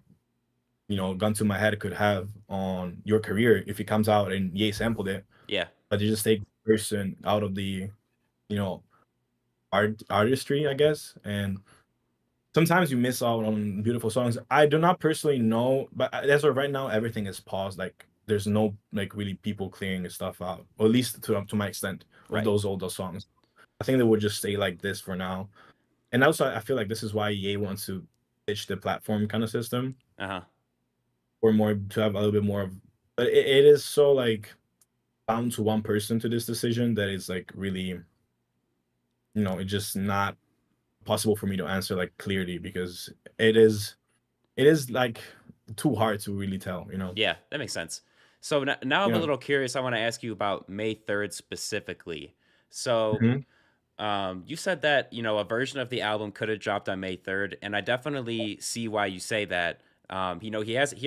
gun to my head could have on your career if it comes out and Ye sampled it, Yeah. but you just take the person out of the you know artistry, I guess, and sometimes you miss out on beautiful songs. I do not personally know, but as of right now, everything is paused. Like there's no like really people clearing stuff out, or at least to my extent of Right. those older songs. I think they would just stay like this for now. And also, I feel like this is why EA wants to pitch the platform kind of system, Uh-huh. or more to have a little bit more of. But it is so like bound to one person to this decision that is like really, it's just not possible for me to answer like clearly because it is like too hard to really tell. Yeah, that makes sense. So now I'm a Yeah. little curious. I want to ask you about May 3rd specifically. So Mhm. you said that, a version of the album could have dropped on May 3rd, and I definitely see why you say that. He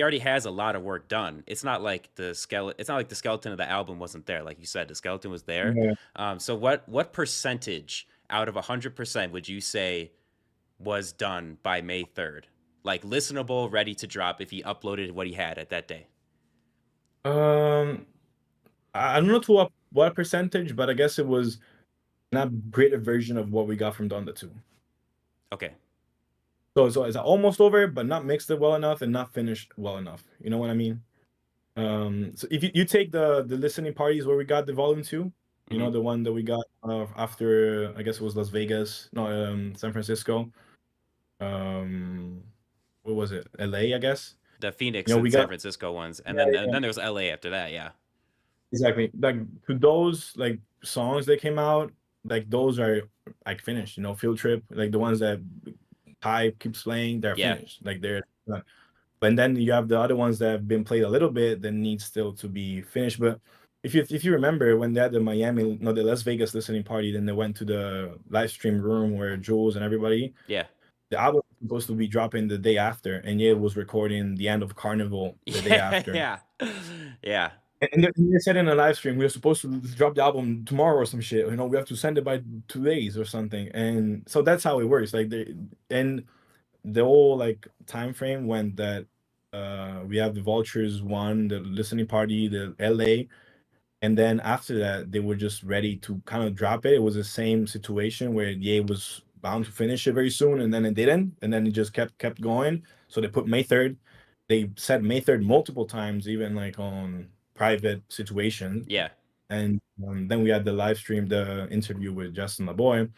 already has a lot of work done. It's not like the skeleton of the album wasn't there. Like you said, the skeleton was there. Yeah. So what percentage out of 100% would you say was done by May 3rd? Like listenable, ready to drop if he uploaded what he had at that day. Um, I don't know to what percentage, but I guess it was not greater version of what we got from Donda 2. Okay. So it's almost over, but not mixed it well enough and not finished well enough. You know what I mean? So if you take the listening parties where we got the volume 2, Hmm. the one that we got after I guess it was Las Vegas, no, San Francisco, um, what was it? LA, I guess. The Phoenix and We San got Francisco ones, yeah, and yeah, then there was LA after that. Yeah. exactly. Like to those like songs that came out, like those are like finished. Field trip, like the ones that Ty keeps playing, they're Yeah. finished. Like they're done. But then you have the other ones that have been played a little bit that need still to be finished. But if you remember when they had the Miami, no, the Las Vegas listening party, then they went to the live stream room where Jules and everybody, Yeah. the album was supposed to be dropping the day after, and yeah, it was recording the end of Carnival the day Yeah. after. Yeah. Yeah. And they said in a live stream, we were supposed to drop the album tomorrow or some shit. We have to send it by 2 days or something. And so that's how it works. Like and the whole like time frame when that we have the Vultures one, the listening party, the LA, and then after that they were just ready to kind of drop it. It was the same situation where Ye was bound to finish it very soon, and then it didn't, and then it just kept going. So they put May 3rd. They said May 3rd multiple times, even like on private situation. Yeah. And then we had the live stream, the interview with Justin LaBoy,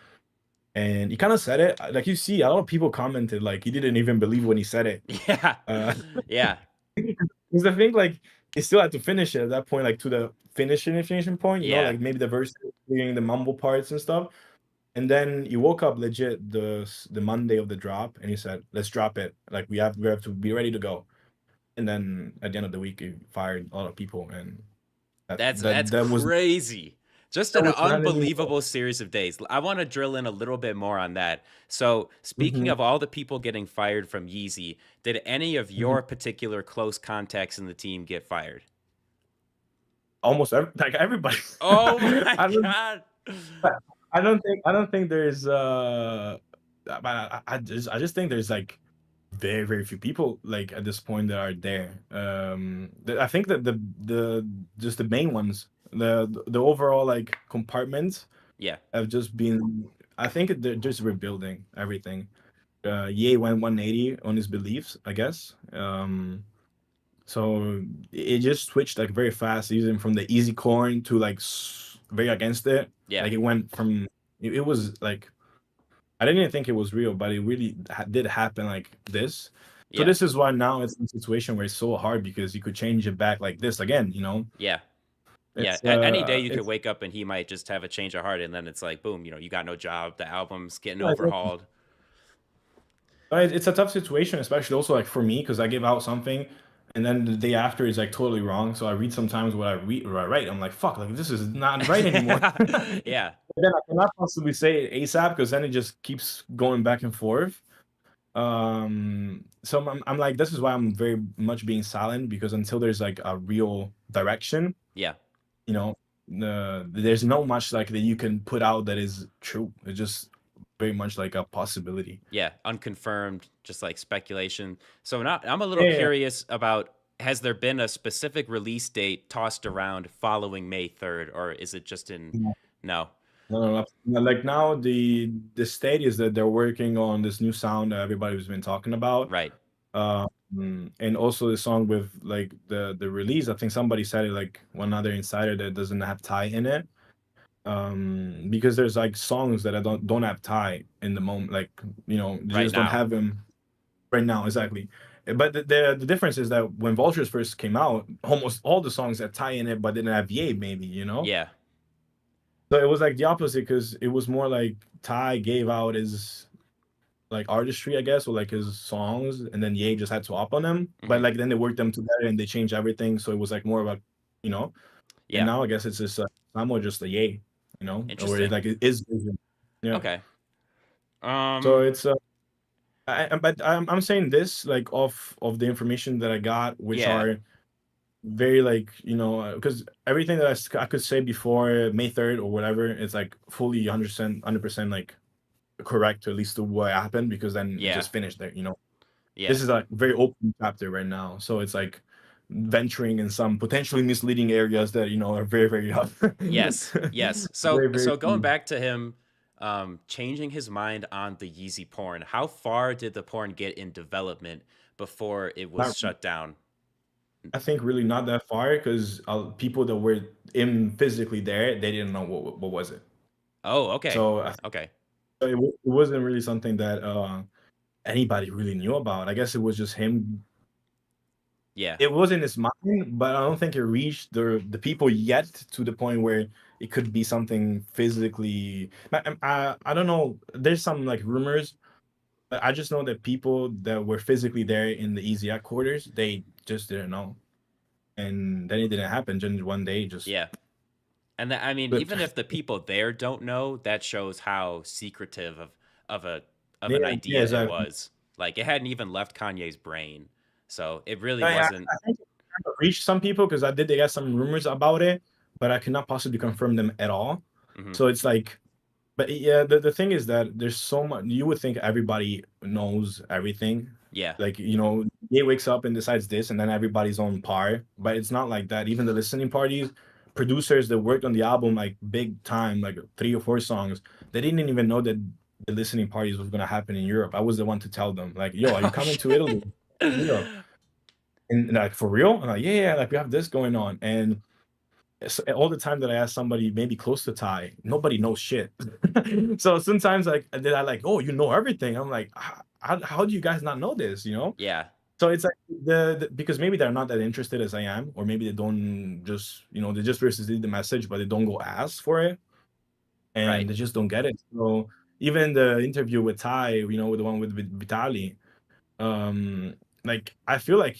and he kind of said it like you see a lot of people commented like he didn't even believe when he said it. Yeah. Uh, Yeah. because I think like he still had to finish it at that point, like to the finishing point, Yeah. like maybe the verse doing the mumble parts and stuff. And then he woke up legit the Monday of the drop, and he said, "Let's drop it. Like we have to be ready to go." And then at the end of the week, he fired a lot of people, and that that That's that was crazy. Just that an was not anymore. unbelievable series of days. I want to drill in a little bit more on that. So, speaking Mhm, of all the people getting fired from Yeezy, did any of mhm. your particular close contacts in the team get fired? Almost like everybody. Oh my I don't. god. I don't think there's but I just think there's like very very few people like at this point that are there. I think that the just the main ones, the overall like compartments Yeah. have just been. I think they're just rebuilding everything. Ye went 180 on his beliefs, I guess. So it just switched like very fast, even from the easy corn to like very against it. Yeah. Like it went from it was like I didn't even think it was real, but it really did happen like this. So Yeah. this is why now it's a situation where it's so hard because you could change it back like this again. Yeah. Yeah, It's any day you could it's wake up and he might just have a change of heart, and then it's like, boom, you got no job. The album's getting yeah, exactly. overhauled. It's a tough situation, especially also like for me because I give out something, and then the day after is like totally wrong. So I read sometimes what I write. I'm like, fuck, like this is not right anymore. Yeah. But then I cannot possibly say it ASAP because then it just keeps going back and forth. So I'm like, this is why I'm very much being silent because until there's like a real direction, Yeah. you know, there's no much like that you can put out that is true. It's just very much like a possibility. Yeah, unconfirmed, just like speculation. So now I'm a little Yeah, yeah, curious about, has there been a specific release date tossed around following May 3rd, or is it just in yeah. no? No, no, no. Like now, the state is that they're working on this new sound that everybody's been talking about. Right. And also the song with like the release. I think somebody said it like one other insider that doesn't have Thai in it. Because there's like songs that I don't have Thai in the moment. Like they Right just don't now. have them right now exactly. But the difference is that when Vultures first came out, almost all the songs had Thai in it, but didn't have Ye maybe. Yeah. So it was like the opposite because it was more like Ty gave out his like artistry, I guess, or like his songs, and then Ye just had to op on them. But Hmm. like then they worked them together and they changed everything, so it was like more about you know. And Yeah. now I guess it's just I'm more just a Ye, or Interesting. like it is vision. Yeah. Okay. So Um. it's but I'm saying this like of the information that I got, which Yeah. are very like because everything that I could say before May 3rd or whatever, it's like fully 100% like correct to at least to what happened because then it Yeah. just finished there. Yeah. This is a very open chapter right now, so it's like venturing in some potentially misleading areas that are very very Yes. Yes. So very very going back to him, changing his mind on the Yeezy porn. How far did the porn get in development before it was not, shut down? I think really not that far because people that were in physically there they didn't know what was it. Oh, okay. So Okay. it wasn't really something that anybody really knew about. I guess it was just him. Yeah. It was in his mind, but I don't think it reached the people yet to the point where it could be something physically. I don't know. There's some like rumors, but I just know that people that were physically there in the Easy headquarters, they just didn't know, and then it didn't happen. Just one day, just Yeah. And I mean, but even if the people there don't know, that shows how secretive of a of yeah, an yeah, idea it exactly. was. Like it hadn't even left Kanye's brain. So it really I wasn't. think it kind of reached some people because I did. They got some rumors about it, but I cannot possibly confirm them at all. Mhm. So it's like. But yeah, the thing is that there's so much. You would think everybody knows everything. Yeah. Like, he wakes up and decides this, and then everybody's on par. But it's not like that. Even the listening parties, producers that worked on the album, like big time, like 3 or 4 songs, they didn't even know that the listening parties was gonna happen in Europe. I was the one to tell them, like, yo, are you Oh coming to shit. Italy? Europe. And like, for real? I'm like, yeah, like we have this going on. And all the time that I ask somebody maybe close to Thai, nobody knows shit. So sometimes like they're like, "Oh, you know everything." I'm like, how do you guys not know this?" Yeah. So it's like because maybe they're not that interested as I am, or maybe they don't just they just receive the message, but they don't go ask for it, and Right. they just don't get it. So even the interview with Thai, with the one with Vitali, um, like I feel like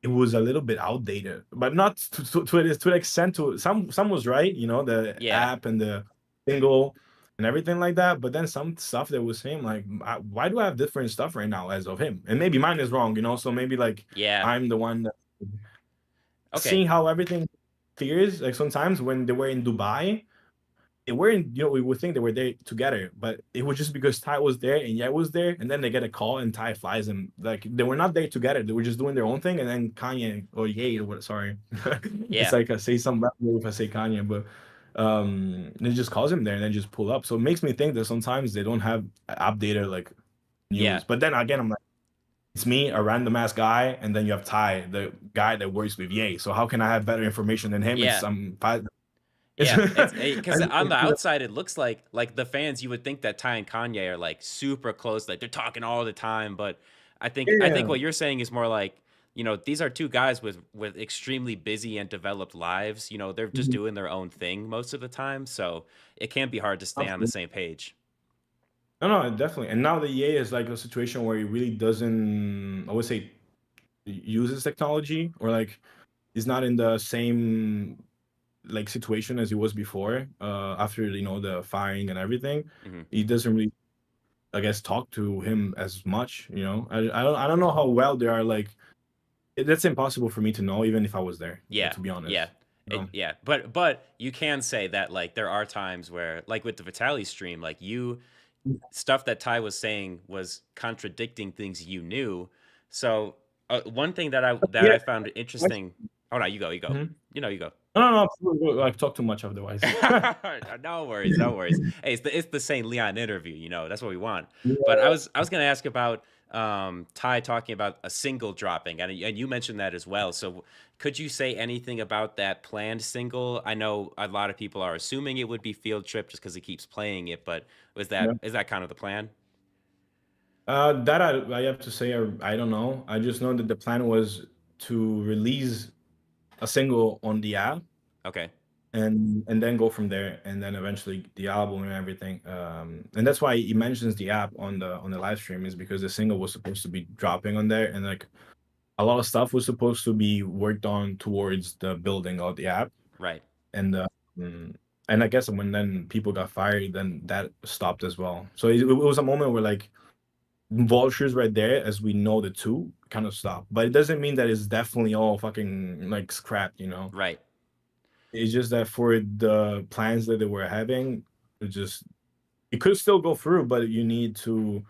it was a little bit outdated, but not to the extent to some was right, the Yeah. app and the single and everything like that. But then some stuff that was saying like, why do I have different stuff right now as of him? And maybe mine is wrong, So maybe like Yeah. I'm the one that Okay. seeing how everything fears. Like sometimes when they were in Dubai, they weren't, we would think they were there together, but it was just because Ty was there and Ye was there, and then they get a call and Ty flies them. Like they were not there together; they were just doing their own thing, and then Kanye or Ye or what? Sorry, it's Yeah. like I say some rapper if I say Kanye, but they just calls him there and then just pull up. So it makes me think that sometimes they don't have updated like Yeah. news. But then again, I'm like, it's me, a random ass guy, and then you have Ty, the guy that works with Ye. So how can I have better information than him? It's Yeah. some. It's, Yeah, it's because on the it's outside it looks like the fans, you would think that Ty and Kanye are like super close, like they're talking all the time. But I think yeah. what you're saying is more like, these are two guys with extremely busy and developed lives. They're just Mhm. doing their own thing most of the time, so it can be hard to stay on the Absolutely. same page. No, no, definitely. And now the EA is like a situation where it really doesn't, I would say, uses technology, or like is not in the same like situation as he was before. After the firing and everything, Hmm. he doesn't really, I guess, talk to him as much. I don't know how well they are. Like that's impossible for me to know, even if I was there. Yeah, To be yeah, honest. yeah. But you can say that like there are times where like with the Vitaly stream, like you stuff that Ty was saying was contradicting things you knew. So one thing that Yeah. I found interesting. Oh no, you go, you go. Mhm. You go. No, no, no, absolutely. I've talked too much otherwise. No worries, no worries. Hey, it's the Saint Leon interview, that's what we want. But Yeah. I was gonna ask about Ty talking about a single dropping, and you mentioned that as well. So could you say anything about that planned single? I know a lot of people are assuming it would be Field Trip just because he keeps playing it, but Yeah. is that kind of the plan? That I have to say, I don't know. I just know that the plan was to release a single on the app, Okay, and then go from there, and then eventually the album and everything. And that's why he mentions the app on the live stream, is because the single was supposed to be dropping on there, and like a lot of stuff was supposed to be worked on towards the building of the app. right. And mm, and I guess when then people got fired, then that stopped as well. So it was a moment where like Vultures right there, as we know the two, kind of stopped. But it doesn't mean that it's definitely all fucking like scrapped. Right. It's just that for the plans that they were having, it could still go through, but you need to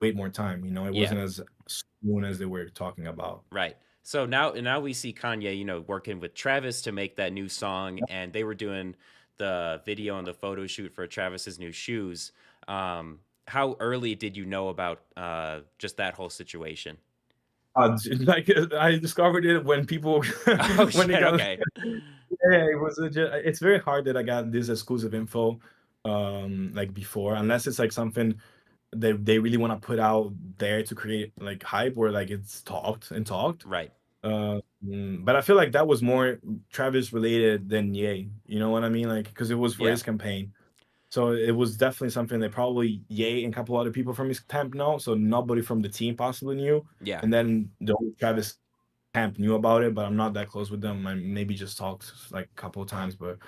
wait more time. It Yeah. wasn't as soon as they were talking about. Right. So now we see Kanye, working with Travis to make that new song, and they were doing the video and the photo shoot for Travis's new shoes. How early did you know about just that whole situation? Like I discovered it when people Oh when they shit. got Okay. yeah, it's very hard that I got this exclusive info like before, unless it's like something they really want to put out there to create like hype, or like it's talked and talked. Right. But I feel like that was more Travis related than Ye. You know what I mean? Like because it was for Yeah. his campaign. So it was definitely something that probably Ye and a couple other people from his camp know. So nobody from the team possibly knew. Yeah. And then the whole Travis camp knew about it, but I'm not that close with them. I maybe just talked like a couple of times, but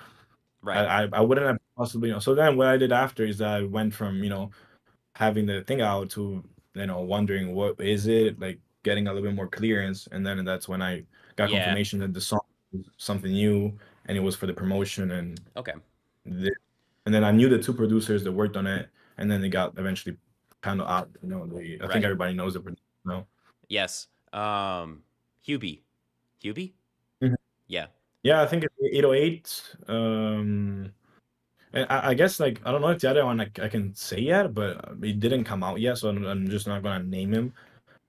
I, Right. I I wouldn't have possibly. So then what I did after is that I went from having the thing out to wondering what is it, like getting a little bit more clearance, and then that's when I got Yeah. confirmation that the song was something new, and it was for the promotion, Okay. the, and then I knew the two producers that worked on it, and then they got eventually kind of out. I think Right. everybody knows the producer now. Yes. Hubie. Hubie? Mhm. Yeah. Yeah, I think it's 808. And I guess like I don't know if the other one I can say yet, but it didn't come out yet, so I'm just not gonna name him.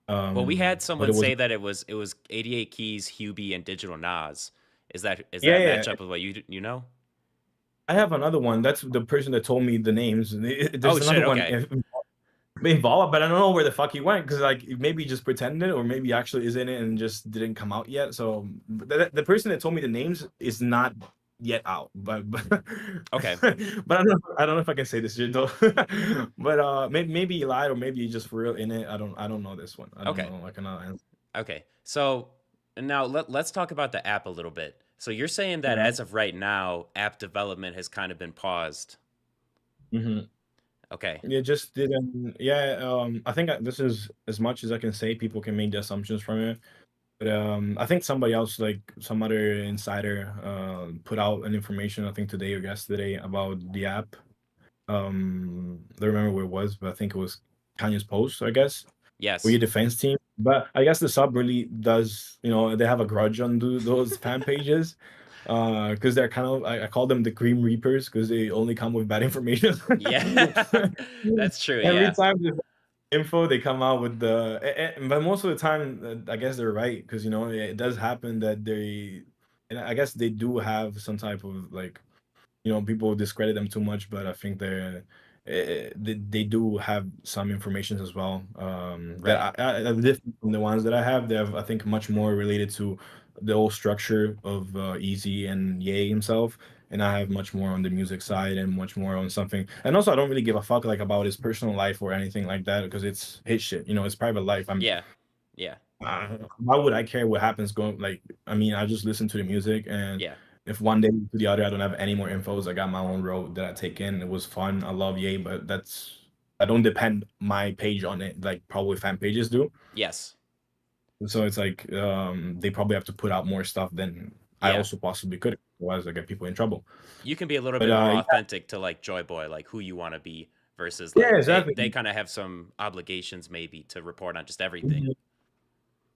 Well, we had But someone it was say that it was 88 Keys, Hubie, and Digital Nas. Is yeah, that yeah. match up with what you know? I have another one. That's the person that told me the names. Oh There's shit. another one Okay. involved, but I don't know where the fuck he went, because like maybe he just pretended, or maybe he actually is in it and just didn't come out yet. So the person that told me the names is not yet out, but Okay. but I don't know if I can say this shit though. But maybe he lied, or maybe he's just for real in it. I don't know this one. I don't Okay. know. I cannot answer. Okay. So now let's talk about the app a little bit. So you're saying that Yeah. as of right now, app development has kind of been paused. Hmm. Okay. Yeah, just didn't. Yeah, I think this is as much as I can say. People can make the assumptions from it. But I think somebody else, like some other insider, put out an information, I think today or yesterday, about the app. I don't remember where it was, but I think it was Kanye's post, I guess, for Yes. your defense team. But I guess the sub really does, they have a grudge on those fan pages, because they're kind of, I call them the Grim Reapers, because they only come with bad information. Yeah. That's true. Every Yeah. time info they come out with but most of the time, I guess they're right, because it does happen that and I guess they do have some type of like, people discredit them too much, but I think they do have some information as well, Right. that different from the ones that I have. They have, I think, much more related to the whole structure of Easy and Ye himself, and I have much more on the music side, and much more on something. And also, I don't really give a fuck like about his personal life or anything like that, because it's his shit. It's private life. Yeah. Yeah. why would I care what happens going? Like, I mean, I just listen to the music, and Yeah. if one day to the other I don't have any more infos, I got my own road that I take in. It was fun. I love Ye, but I don't depend my page on it like probably fan pages do. Yes. So it's like they probably have to put out more stuff than I Yeah. also possibly could. Otherwise, I get people in trouble. You can be a little But bit more authentic to like Joy Boy, like who you want to be versus yeah, like exactly. they kind of have some obligations maybe to report on just everything.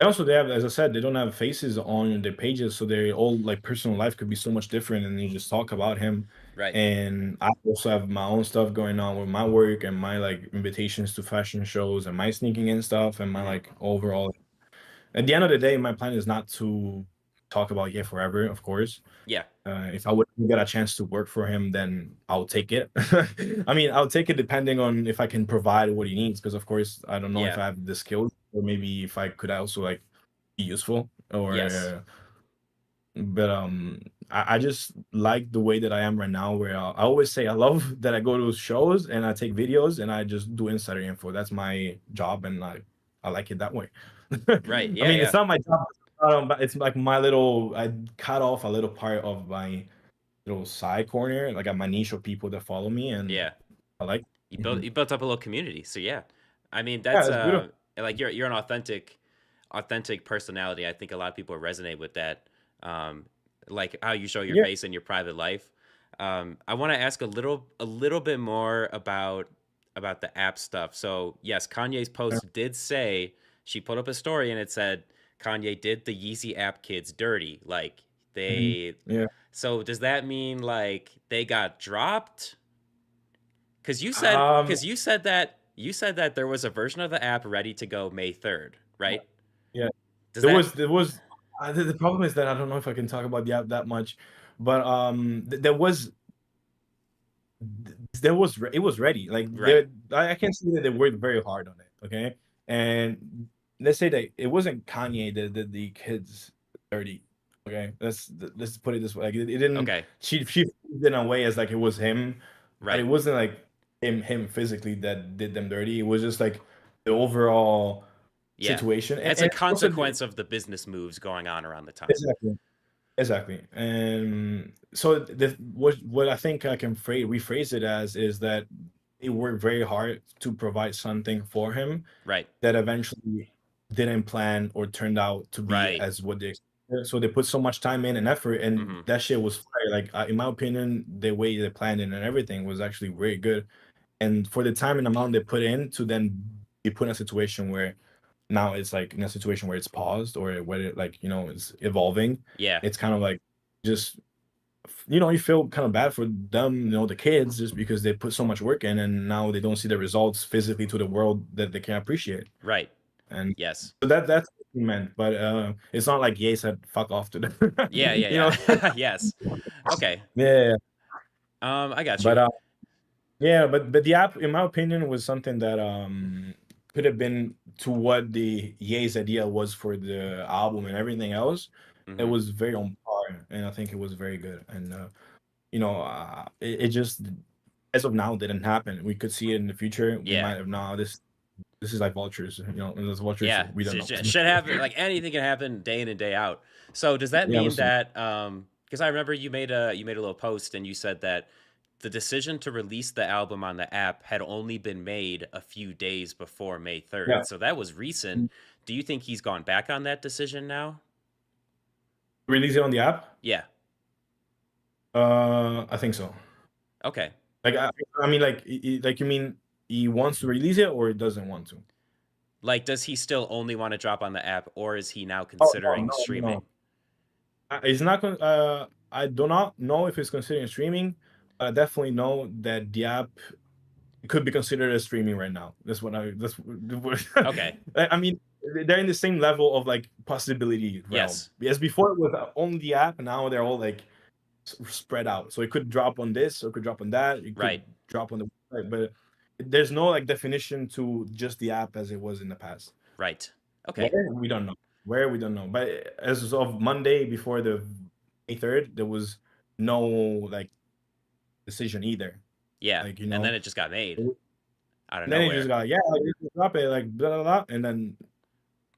Also, they have, as I said, they don't have faces on their pages, so their all like personal life could be so much different, and you just talk about him. Right. And I also have my own stuff going on with my work and my like invitations to fashion shows and my sneaking in stuff and my like overall. At the end of the day, my plan is not to talk about Ye forever, of course. Yeah. If I would get a chance to work for him, then I'll take it. I mean, I'll take it depending on if I can provide what he needs, because of course I don't know if Yeah. I have the skills, or maybe if I could also like be useful, or Yes. but I just like the way that I am right now, where I always say I love that I go to shows and I take videos and I just do insider info. That's my job, and I like it that way. Right. I Yeah. mean, it's Yeah. not my job, but it's like my little. I cut off a little part of my little side corner, like my niche of people that follow me, and Yeah. I like. You built up a little community. So yeah. I mean, Yeah, that's it's beautiful. like you're an authentic personality. I think a lot of people resonate with that. Like how you show your Yeah. face in your private life. I want to ask a little bit more about the app stuff. So yes, Kanye's post did say she put up a story and it said Kanye did the Yeezy app kids dirty. Like Mhm. they. Yeah. So does that mean like they got dropped? Because Um. you said that there was a version of the app ready to go May 3rd, right? Yeah. Does There that was there was the problem is that I don't know if I can talk about the app that much, but there was it was ready. Like right? I can see that they worked very hard on it. Okay, and let's say that it wasn't Kanye that did the kids dirty. Okay, let's put it this way. Like it didn't. Okay, She did in a way as like it was him, but it right. wasn't like him physically that did them dirty. It was just like the overall Yeah, situation, as a and also consequence of the business moves going on around the time. exactly. Exactly. And so what I think I can rephrase it as is that they worked very hard to provide something for him Right, that eventually didn't plan or turned out to be right. as what they expected. So they put so much time in and effort, and Mm-hmm. that shit was fire. Like in my opinion, the way they planned it and everything was actually very good. And for the time and amount they put in to then be put in a situation where now it's like in a situation where it's paused or where it like it's evolving. Yeah, It's kind of like just you feel kind of bad for them, the kids, just because they put so much work in and now they don't see the results physically to the world that they can appreciate. right. And Yes. so that's what he meant, but it's not like Ye said fuck off to them. Yeah, yeah, you know yeah. Yes. Okay. yeah, I got but you. yeah, but the app, in my opinion, was something that could have been to what the Ye's idea was for the album and everything else. It Mm-hmm. was very on par, and I think it was very good. And it just as of now didn't happen. We could see it in the future. We Yeah. might have now. This is like vultures, and those vultures Yeah, we don't know. should happen. Like anything can happen day in and day out. So does that Yeah, mean listen. that? Because I remember you made a little post and you said that the decision to release the album on the app had only been made a few days before May Yeah, 3rd. So that was recent. Do you think he's gone back on that decision now? release it on the app. Yeah. I think so. Okay. Like I mean, like you mean he wants to release it or he doesn't want to? Like, does he still only want to drop on the app, or is he now Oh no, considering no, no, streaming? no. It's not. I do not know if it's considering streaming, but I definitely know that the app could be considered as streaming right now. That's what I. That's what. Okay. I mean, they're in the same level of like possibility realm. Yes. Because before it was only the app, and now they're all like spread out. So it could drop on this, or it could drop on that. It could Right. drop on the website, but there's no like definition to just the app as it was in the past. Right. Okay. Where we don't know. Where we don't know. But as of Monday before the May 3rd, there was no like decision either. Yeah. Like And then it just got made and out of then it just nowhere. got, yeah, like, just drop it, like blah blah blah, and then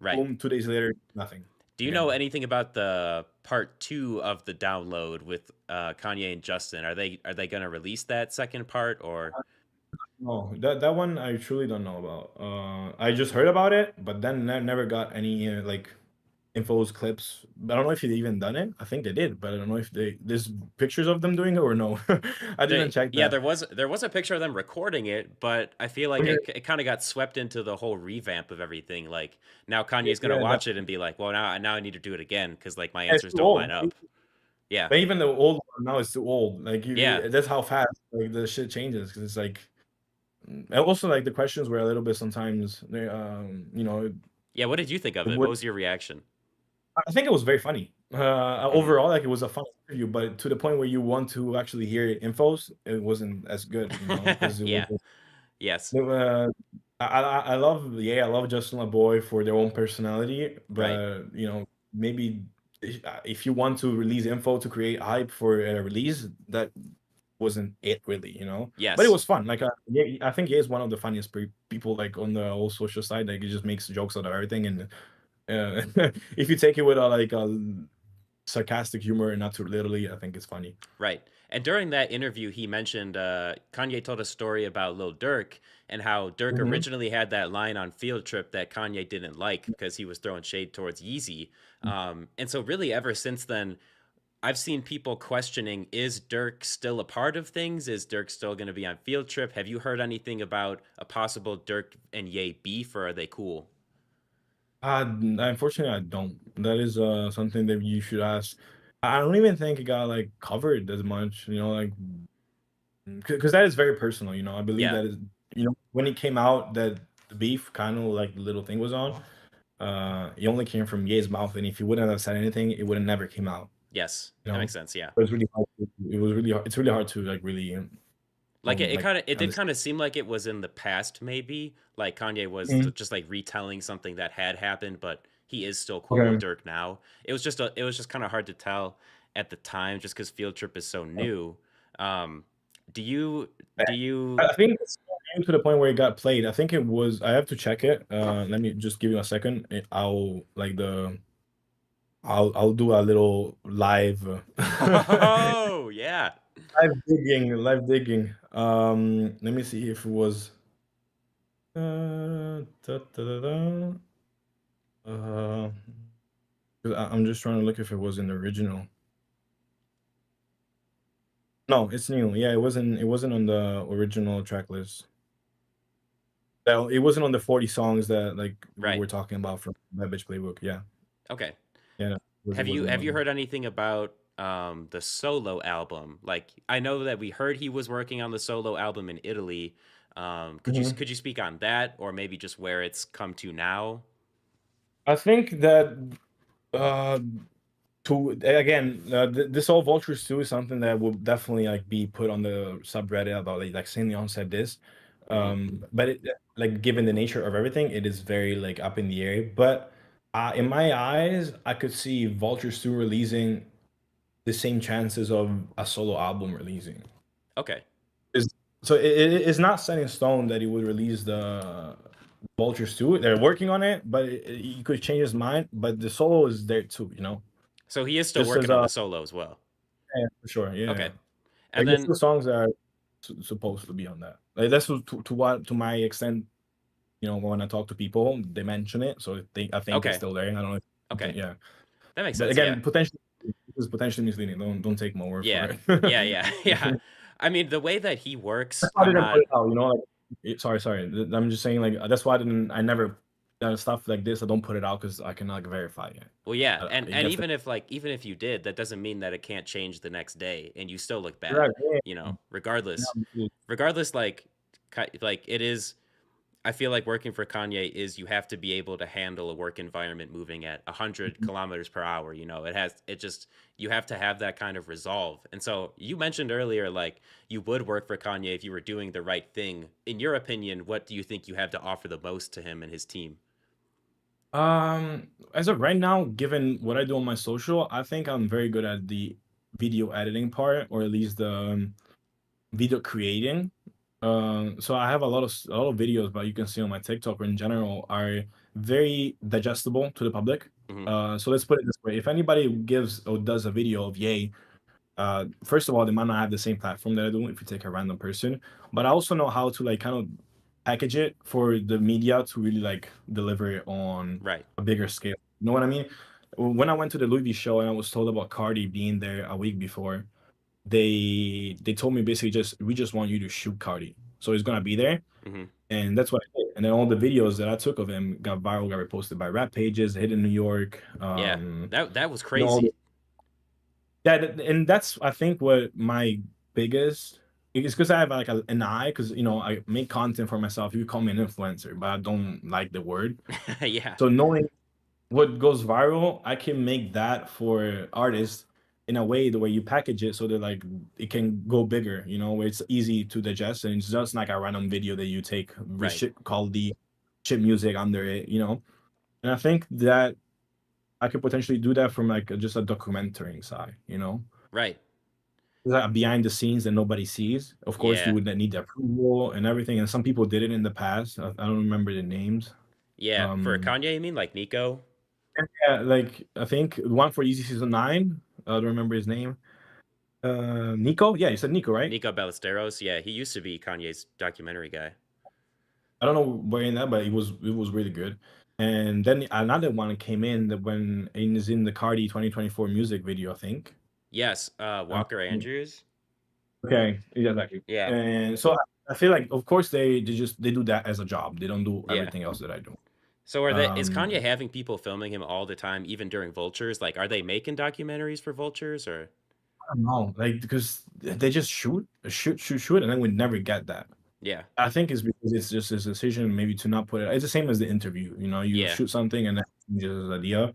Right. Boom, 2 days later, nothing Do you know again. anything about the part two of the download with Kanye and Justin? Are they gonna release that second part or? No, that one I truly don't know about. I just heard about it, but then never got any like infos, clips. I don't know if they even done it. I think they did, but I don't know if there's pictures of them doing it or no. I didn't check Yeah, that. there was a picture of them recording it, but I feel like Okay. it kind of got swept into the whole revamp of everything. Like now Kanye's gonna Yeah, that, watch it and be like, well, now I need to do it again because like my it's answers too don't line old. up. Yeah, But even the old one now is too old. Like yeah, that's how fast like the shit changes. Because it's like, and also like the questions were a little bit sometimes. yeah. What did you think of It it? What would, was your reaction? I think it was very funny. Hmm. Overall, like it was a fun interview, but to the point where you want to actually hear infos, it wasn't as good. Because it was. Yeah. Yes. I love, I love Justin LaBoy for their own personality, Right. but maybe if you want to release info to create hype for a release, that wasn't it really, But it Yes. was fun. Like I think he is one of the funniest people like on the whole social side. Like he just makes jokes out of everything, and if you take it with a sarcastic humor and not too literally, I think it's funny. Right. And during that interview, he mentioned Kanye told a story about Lil Durk and how Dirk Hmm. originally had that line on Field Trip that Kanye didn't like because he was throwing shade towards Yeezy. And so, really, ever since then, I've seen people questioning, is Dirk still a part of things? Is Dirk still going to be on Field Trip? Have you heard anything about a possible Dirk and Ye beef, or are they cool? Unfortunately, I don't. That is something that you should ask. I don't even think it got like covered as much, like because that is very personal. I believe Yeah. that is, when it came out that the beef kind of like the little thing was on. It only came from Ye's mouth, and if he wouldn't have said anything, it would have never came out. Yes. You That know, makes sense. Yeah. but it's really hard. It was really hard. It's really hard to like really Like it like kind of it did understand. kind of seem like it was in the past, maybe like Kanye was Mhm. just like retelling something that had happened, but he is still cool with Okay. Dirk now. It was just kind of hard to tell at the time, just because Field Trip is so new. Um, do you I do you? I think it's to the point where it got played. I think it was. I have to check it. Let me just give you a second. I'll like the. I'll do a little live. Oh yeah. Live digging. Let me see if it was. Da, da, da, da. 'Cause I'm just trying to look if it was in the original. No, it's new. Yeah, it wasn't. It wasn't on the original track list. No, it wasn't on the 40 songs that like we Right. were talking about from Bad Bitch Playbook. Yeah, Okay. yeah, no, it Have you wasn't have one of you them. heard anything about the solo album? Like I know that we heard he was working on the solo album in Italy. Could you Mhm. could you speak on that, or maybe just where it's come to now? I think that uh to again this whole Vultures 2 is something that will definitely like be put on the subreddit about like Saint Leon said this. Hmm. But like given the nature of everything, it is very like up in the air. But in my eyes, I could see Vultures 2 releasing the same chances of a solo album releasing. Okay. Is so it's not set in stone that he would release the Vultures 2. They're working on it, but he could change his mind. But the solo is there too. So he is still Just as working on the solo as well. yeah, for sure, yeah. Okay. And Like there's then still songs that are supposed to be on that. Like that's to my extent. When I talk to people, they mention it, so I think it's okay. still there. I don't know. Okay. Yeah, That makes but sense. Yeah. again, potentially this is potentially misleading. Don't take my word for Yeah. it. Yeah, yeah. Yeah. I mean, the way that he works, That's why I I'm didn't put not. it out. Like, sorry. I'm just saying like that's why I never stuff like this. I don't put it out because I can like verify it. Well, yeah, It and gets even if you did, that doesn't mean that it can't change the next day and you still look bad, right. Yeah, regardless. yeah. Regardless, like it is. I feel like working for Kanye is you have to be able to handle a work environment moving at 100 kilometers per hour. It just you have to have that kind of resolve. And so you mentioned earlier, like you would work for Kanye if you were doing the right thing. In your opinion, what do you think you have to offer the most to him and his team? As of right now, given what I do on my social, I think I'm very good at the video editing part, or at least the video creating. So I have a lot of videos, but you can see on my TikTok or in general are very digestible to the public. Hmm. So let's put it this way: if anybody gives or does a video of Yay, first of all, they might not have the same platform that I do if you take a random person, but I also know how to like kind of package it for the media to really like deliver it on Right. a bigger scale. You know what I mean? When I went to the Louis V show and I was told about Cardi being there a week before, they told me basically just we just want you to shoot Cardi. So he's gonna be there, Hmm. and that's what I did. And then all the videos that I took of him got viral, got reposted by rap pages, hit in New York. Yeah. That was You know, all crazy. the, yeah, and that's I think what my biggest it's because I have like an eye because I make content for myself. You call me an influencer, but I don't like the word. Yeah. So knowing what goes viral, I can make that for artists in a way the way you package it so that like it can go bigger, where it's easy to digest and it's just like a random video that you take with Right. shit quality, shit music under it. And I think that I could potentially do that from like just a documentary side. Right. Like behind the scenes that nobody sees. Of course, you Yeah. would need the approval and everything. And some people did it in the past. I don't remember the names. Yeah. For Um, Kanye, you mean like Nico? yeah, like I think the one for Easy Season 9. I don't remember his name. Nico? Yeah, you said Nico, right? Nico Ballesteros. Yeah, he used to be Kanye's documentary guy. I don't know where in that, but it was really good. And then another one came in that when it is in the Cardi 2024 music video, I think. Yes. Um, Walker Andrews. okay, yeah, exactly. Yeah. And so I feel like, of course, they do that as a job. They don't do Yeah. everything else that I do. So is Kanye Um, having people filming him all the time, even during Vultures? Like, are they making documentaries for Vultures or? I don't know, like because they just shoot, and then we never get that. Yeah. I think it's because it's just his decision maybe to not put it. It's the same as the interview. You Yeah. shoot something and then changes the idea.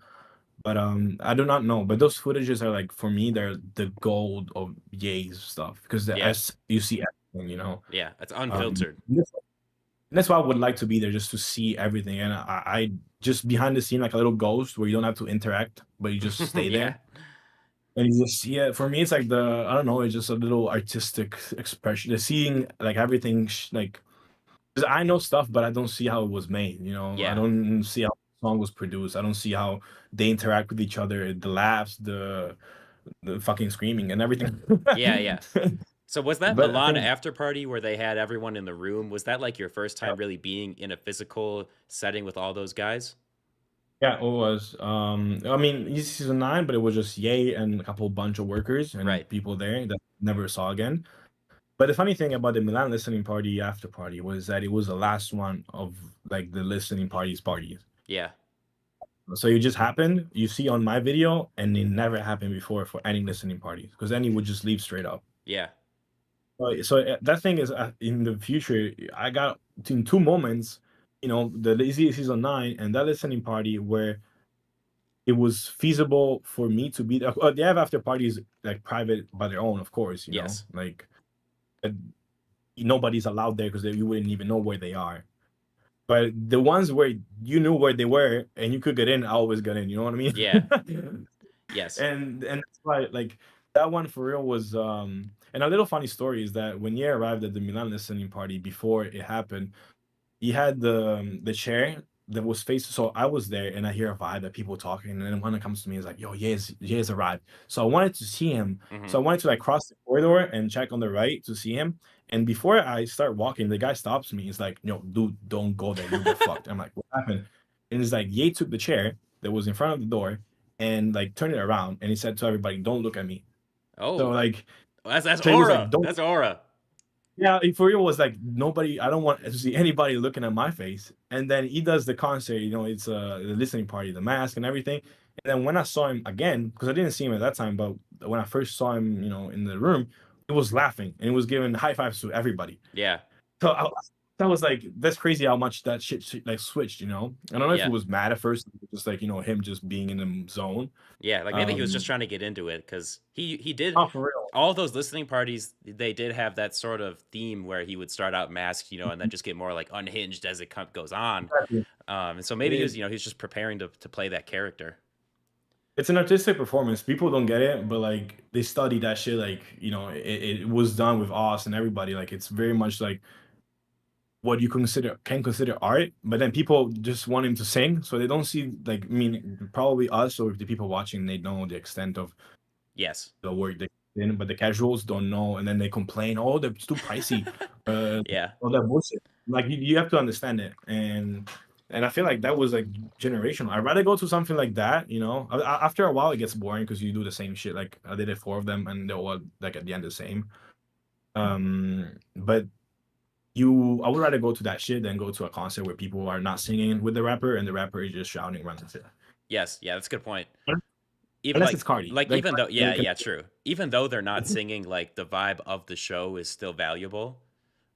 But I do not know. But those footages are like for me, they're the gold of Ye's stuff because Yeah. as you see everything. Yeah. It's Um, unfiltered. that's why I would like to be there just to see everything. And I just behind the scene like a little ghost where you don't have to interact, but you just stay Yeah. there and you just see it. For me, it's like I don't know. It's just a little artistic expression. The seeing like everything like 'cause I know stuff, but I don't see how it was made. I Yeah. don't see how the song was produced. I don't see how they interact with each other, the laughs, the fucking screaming and everything. Yeah. Yeah. So was that But I Milan think after party where they had everyone in the room? Was that like your first yeah, time really being in a physical setting with all those guys? yeah, it was. I mean, Easy Season 9, but it was just Ye and a couple bunch of workers and Right. people there that never saw again. But the funny thing about the Milan listening party after party was that it was the last one of like the listening parties. Yeah. So it just happened. You see on my video, and it never happened before for any listening parties because then he would just leave straight up. Yeah. So that thing is in the future. I got in two moments, the Lazy Season 9 and that listening party where it was feasible for me to be there. They have after parties like private by their own, of course. Yes. Like uh, nobody's allowed there because you wouldn't even know where they are. But the ones where you knew where they were and you could get in, I always got in. You know what I Yeah. mean? Yes. And that's why like that one for real was and a little funny story is that when you arrived at the Milan listening party before it happened, he had the chair that was facing. So I was there and I hear a vibe that people talking, and then one that comes to me is like, "Yo, Ye's arrived." So I wanted to see him. Hmm. So I wanted to like cross the corridor and check on the right to see him. And before I start walking, the guy stops me. He's like, "No, dude, don't go there. You'll get fucked." I'm like, "What happened?" And he's like, Ye took the chair that was in front of the door and like turned it around, and he said to everybody, "Don't look at me." So Oh, like, that's so he was like, aura. "Don't." That's aura. Yeah, for real was like nobody. I don't want to see anybody looking at my face. And then he does the concert. It's the listening party, the mask and everything. And then when I saw him again, because I didn't see him at that time, but when I first saw him, in the room, he was laughing and he was giving high fives to everybody. Yeah. So that was like that's crazy how much that shit like switched. I don't know if he Yeah. was mad at first, just like him just being in the zone. Yeah, like maybe he was just Um, trying to get into it because he did oh, for real. all those listening parties. They did have that sort of theme where he would start out masked, and then just get more like unhinged as goes on. Exactly. And so maybe he It- was, he's just preparing to play that character. it's an artistic performance. People don't get it, but like they study that shit. Like it was done with us and everybody. Like it's very much like what you can consider art, but then people just want him to sing, so they don't see like I mean probably us or the people watching they know the extent of Yes. the work they put in, but the casuals don't know, and then they complain, oh, it's too pricey, Yeah. all that bullshit. Like you have to understand it, and I feel like that was like generational. I'd rather go to something like that, After a while, it gets boring because you do the same shit. Like I did it four of them, and they're all like at the end the same. But I would rather go to that shit than go to a concert where people are not singing with the rapper and the rapper is just shouting around the shit. Yes. Yeah, that's a good point. Even Unless it's Cardi. like Like even though they yeah, true. Even though they're not singing, like the vibe of the show is still valuable.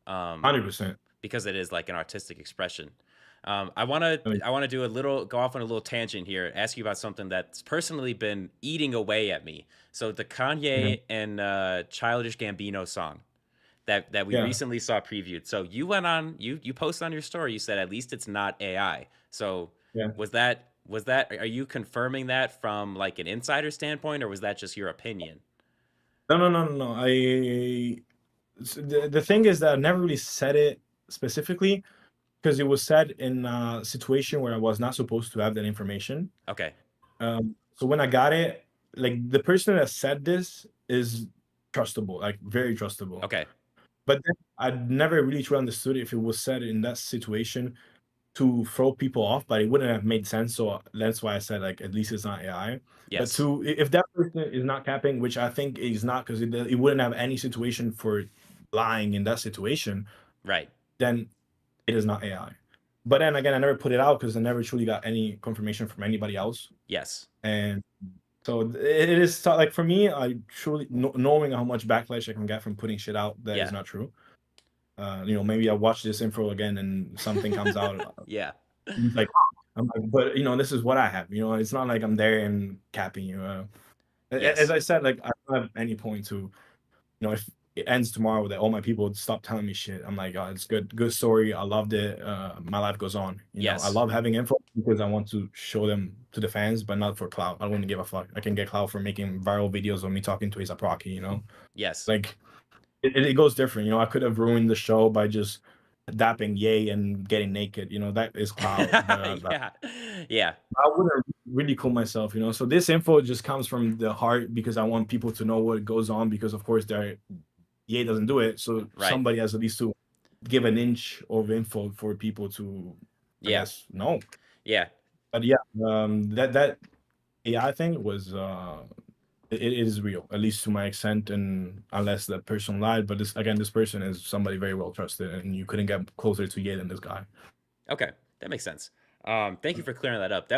Um 100%. because it is like an artistic expression. I want to go off on a little tangent here, ask you about something that's personally been eating away at me. So the Yeah. Kanye and Childish Gambino song that we Yeah. recently saw previewed. So you posted on your story, you said at least it's not AI. So Yeah. was that are you confirming that from like an insider standpoint, or was that just your opinion? No, no, no, no, no. The thing is that I never really said it specifically because it was said in a situation where I was not supposed to have that information. Okay. So when I got it, like the person that said this is trustable, like very trustable. Okay. But then I never really truly understood if it was said in that situation to throw people off, but it wouldn't have made sense. So that's why I said like at least it's not AI. But Yes. if that person is not capping, which I think is not, because it wouldn't have any situation for lying in that situation, Right. then it is not AI. But then again, I never put it out because I never truly got any confirmation from anybody else. Yes. And so it is like for me, I truly knowing how much backlash I can get from putting shit out that is Yeah. not true. Maybe I watch this info again and something comes out. Yeah. It's like I'm like, but this is what I have. It's not like I'm there and capping you. As Yes. I said, like I don't have any point to, if it ends tomorrow that all my people would stop telling me shit. I'm like, oh, it's good story. I loved it. My life goes on. I Yes. love having info because I want to show them to the fans, but not for clout. I wouldn't give a fuck. I can get clout for making viral videos of me talking to Afterparty. Yes. Like it goes different. I could have ruined the show by just dapping Yay and getting naked. That is clout. Yeah. Yeah. I wouldn't ridicule myself. So this info just comes from the heart because I want people to know what goes on because of course Ye doesn't do it, so Right. somebody has at least to give an inch of info for people to, I Yeah. guess, know. Yeah. But yeah, that AI thing was it is real, at least to my extent, and unless that person lied. But this person is somebody very well trusted, and you couldn't get closer to Ye than this guy. Okay, that makes sense. Thank you for clearing that up. It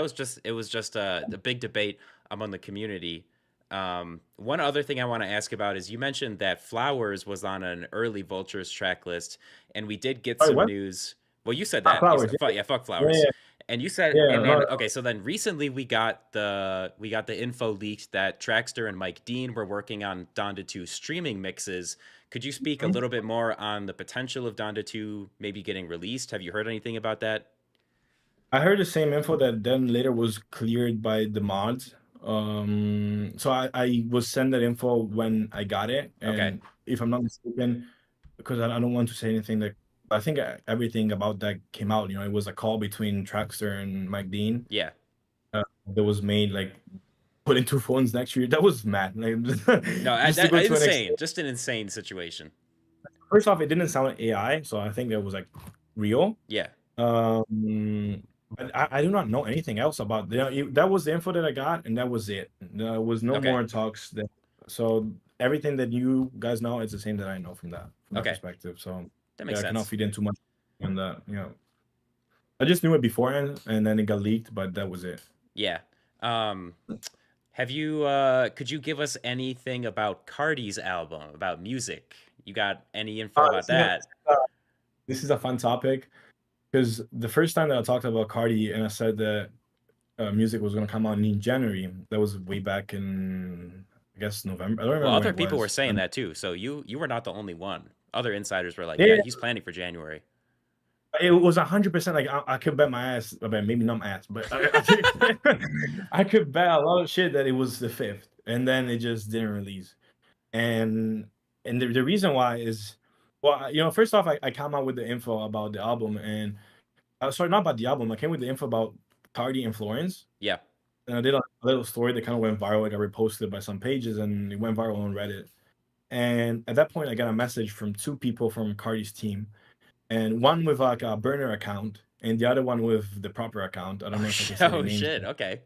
was just a big debate among the community. One other thing I want to ask about is you mentioned that Flowers was on an early Vultures track list, and we did get Sorry, some what? news. Well, you said Ah, that. Flowers. Yeah, fuck Yeah, Flowers. yeah, And you said, yeah. and No, then no. okay, so then recently we got the info leaked that Traxter and Mike Dean were working on Donda 2 streaming mixes. Could you speak a little bit more on the potential of Donda 2 maybe getting released? Have you heard anything about that? I heard the same info that then later was cleared by the mods. So I was sent that info when I got it, Okay. and if I'm not mistaken, because I don't want to say anything that I think everything about that came out. It was a call between Traxter and Mike Dean Yeah. that was made like putting two phones next to you. That was mad. Like, No, just to go to an insane. extent. Just an insane situation. First off, it didn't sound like AI, so I think that was like real. Yeah. But I do not know anything else about that was the info that I got, and that was it. There was no Okay. more talks. So everything that you guys know is the same that I know from that Okay. perspective. So That makes I cannot sense. feed in too much on that. I just knew it beforehand, and then it got leaked, but that was it. Yeah. Have you could you give us anything about Cardi's album, about music? You got any info about that? This is a fun topic because the first time that I talked about Cardi and I said that music was going to come out in January, that was way back in, I guess, November. I don't remember Well, when other it people were was. saying that too. So you were not the only one. Other insiders were like, Yeah, "Yeah, yeah. he's planning for January." It was 100% like I could bet my ass, I bet maybe not my ass, but I could bet a lot of shit that it was the fifth, and then it just didn't release. And the reason why is, well, first off, I come out with the info about the album, and sorry, not about the album. I came with the info about Cardi and Florence, Yeah. and I did a little story that kind of went viral. Like I reposted by some pages, and it went viral on Reddit. And at that point, I got a message from two people from Cardi's team, and one with like a burner account, and the other one with the proper account. I don't know if I can say their Oh names. shit. Okay.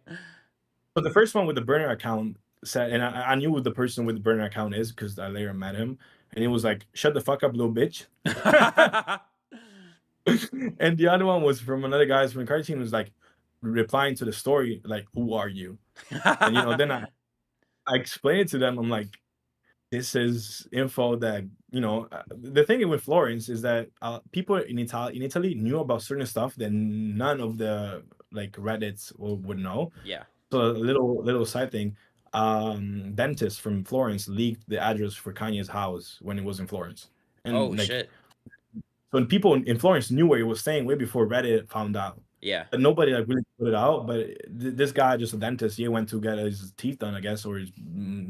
So the first one with the burner account said, and I knew who the person with the burner account is because I later met him, and he was like, "Shut the fuck up, little bitch." And the other one was from another guys from the Cardi team, was like replying to the story like, "Who are you?" And then I explained it to them. I'm like, this is info that the thing with Florence is that people in Italy knew about certain stuff that none of the like Reddits would know. Yeah. So a little side thing, dentist from Florence leaked the address for Kanye's house when it was in Florence, and Oh like shit. so when people in Florence knew where he was staying way before Reddit found out. Yeah. But nobody like really put it out. But this guy, just a dentist, he went to get his teeth done, I guess, or his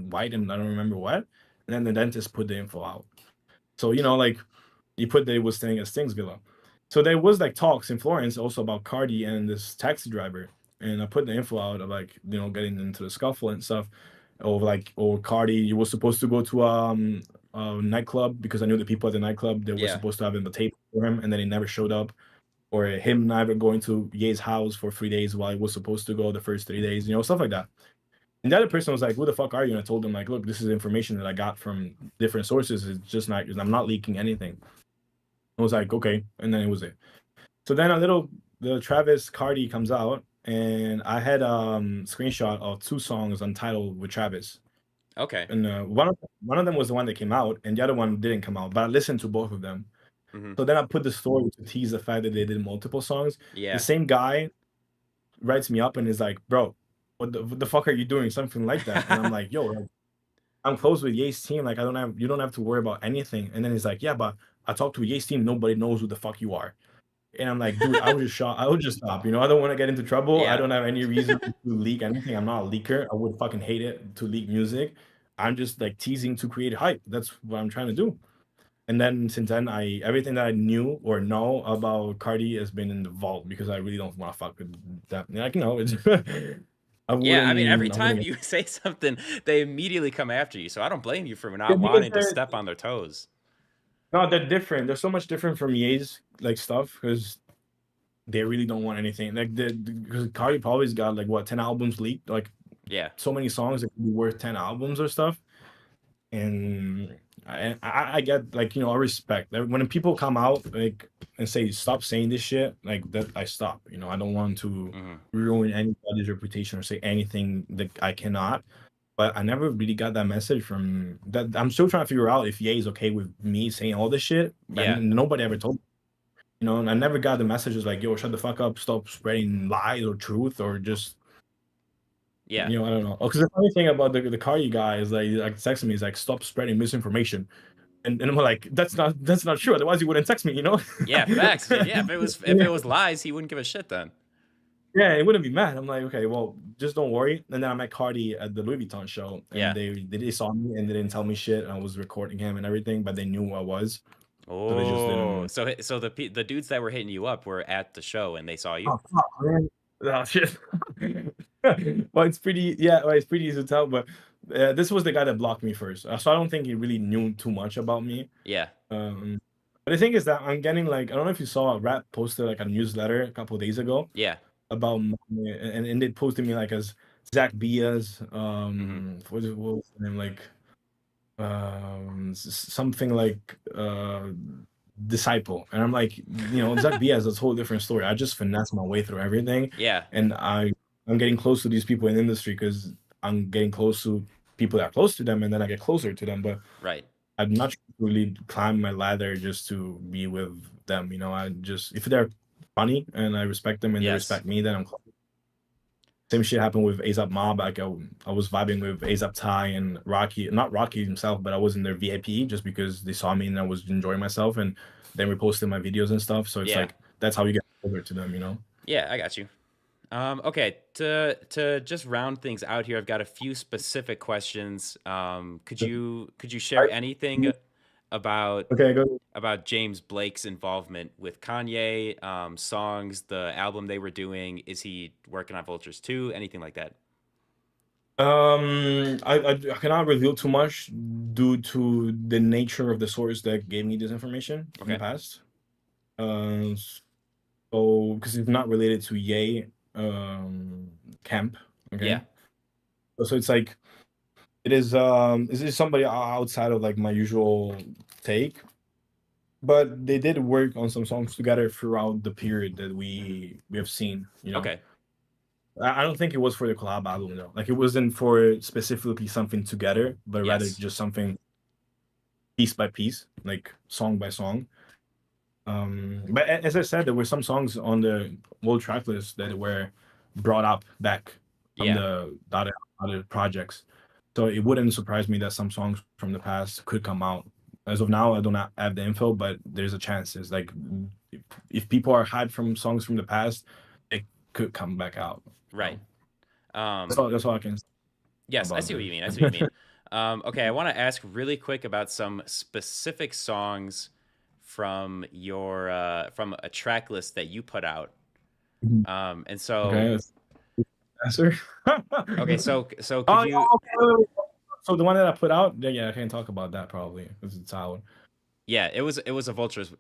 white, and I don't remember what. And then the dentist put the info out. So like he put that he was staying at Sting's Villa. So there was like talks in Florence also about Cardi and this taxi driver, and I put the info out of like getting into the scuffle and stuff, or Cardi, he was supposed to go to a nightclub because I knew the people at the nightclub that were Yeah. supposed to have in the tape for him, and then he never showed up, or him never going to Ye's house for 3 days while he was supposed to go the first 3 days, stuff like that. And the other person was like, "Who the fuck are you?" And I told him like, "Look, this is information that I got from different sources. It's just not, I'm not leaking anything." I was like, "Okay," and then it was it. So then the Travis Cardi comes out, and I had screenshot of 2 songs untitled with Travis, Okay. and one of them was the one that came out, and the other one didn't come out. But I listened to both of them. Mhm. So then I put the story to tease the fact that they did multiple songs. Yeah. The same guy writes me up and is like, "Bro, what the fuck are you doing?" Something like that. And I'm like, "Yo, like, I'm close with Ye's team. Like, you don't have to worry about anything." And then he's like, "Yeah, but I talked to Ye's team. Nobody knows who the fuck you are." And I'm like, "Dude, I would just shot. I would just stop. I don't want to get into trouble. I Yeah. don't have any reason to leak anything. I'm not a leaker. I would fucking hate it to leak music. I'm just like teasing to create hype. That's what I'm trying to do." And then since then, everything that I knew or know about Cardi has been in the vault because I really don't want to fuck with that. Like, it's Yeah, I mean, every I time wouldn't. you say something, they immediately come after you. So I don't blame you for Yeah, not because wanting to step on their toes. no, they're different. They're so much different from Ye's like stuff because they really don't want anything. Like because Cardi probably's got like what 10 albums leaked, like Yeah. so many songs that could be worth 10 albums or stuff. And I get like I respect like, when people come out like and say stop saying this shit, like that I stop. I don't want to Hmm. ruin anybody's reputation or say anything that I cannot. But I never really got that message from that. I'm still trying to figure out if Ye is okay with me saying all this shit. Yeah. And nobody ever told me. And I never got the messages like, "Yo, shut the fuck up, stop spreading lies or truth," or just Yeah. I don't know. Because the funny thing about the Cardi guy is like texting me is like, "Stop spreading misinformation," and I'm like, that's not true. Otherwise, you wouldn't text me, Yeah. Facts. Yeah. If it was lies, he wouldn't give a shit then. Yeah, it wouldn't be mad. I'm like, okay, well, just don't worry. And then I met Cardi at the Louis Vuitton show, and Yeah. they saw me and they didn't tell me shit. And I was recording him and everything, but they knew who I was. So they just Oh, didn't. so the dudes that were hitting you up were at the show and they saw you. Oh, fuck, man. Oh, shit. Well, it's pretty. Yeah, well, it's pretty easy to tell. But this was the guy that blocked me first, so I don't think he really knew too much about me. Yeah. But the thing is that I'm getting like I don't know if you saw a rap posted like a newsletter a couple of days ago. Yeah. About and they posted me like as Zach Bia's what was the name like something like disciple, and I'm like Zach Bias is a whole different story. I just finesse my way through everything, Yeah. and I'm getting close to these people in the industry because I'm getting close to people that are close to them, and then I get closer to them. But Right. I'm not really climb my ladder just to be with them. I just if they're funny and I respect them and they Yes. respect me, then I'm close. Same shit happened with ASAP Mob. Like I was vibing with ASAP Ty and Rocky, not Rocky himself, but I was in their VIP just because they saw me and I was enjoying myself and then reposted my videos and stuff. So it's Yeah. like that's how you get over to them, you know. Yeah, I got you. Okay, to just round things out here, I've got a few specific questions. Could you share anything about Okay, go. James Blake's involvement with Kanye, songs, the album they were doing? Is he working on Vultures too? Anything like that? I cannot reveal too much due to the nature of the source that gave me this information in the Okay. past. Um, so because it's not related to Ye camp. Yeah. Okay, so it's like this is somebody outside of like my usual take, but they did work on some songs together throughout the period that we have seen. You know, Okay. I don't think it was for the collab album though. Like it wasn't for specifically something together, but rather Yes. just something piece by piece, like song by song. But as I said, there were some songs on the world track list that were brought up back from Yeah. the other projects. So it wouldn't surprise me that some songs from the past could come out. As of now, I do not have the info, but there's a chance. It's like if people are hyped from songs from the past, it could come back out. Right. That's all I can say Yes, I about see what this. you mean. I see what you mean. Okay, I want to ask really quick about some specific songs from your from a track list that you put out. And so Okay, answer. okay, so Oh, could yeah, you? okay. So the one that I put out, yeah, I can't talk about that probably. This is Tower. Yeah, it was a Vultures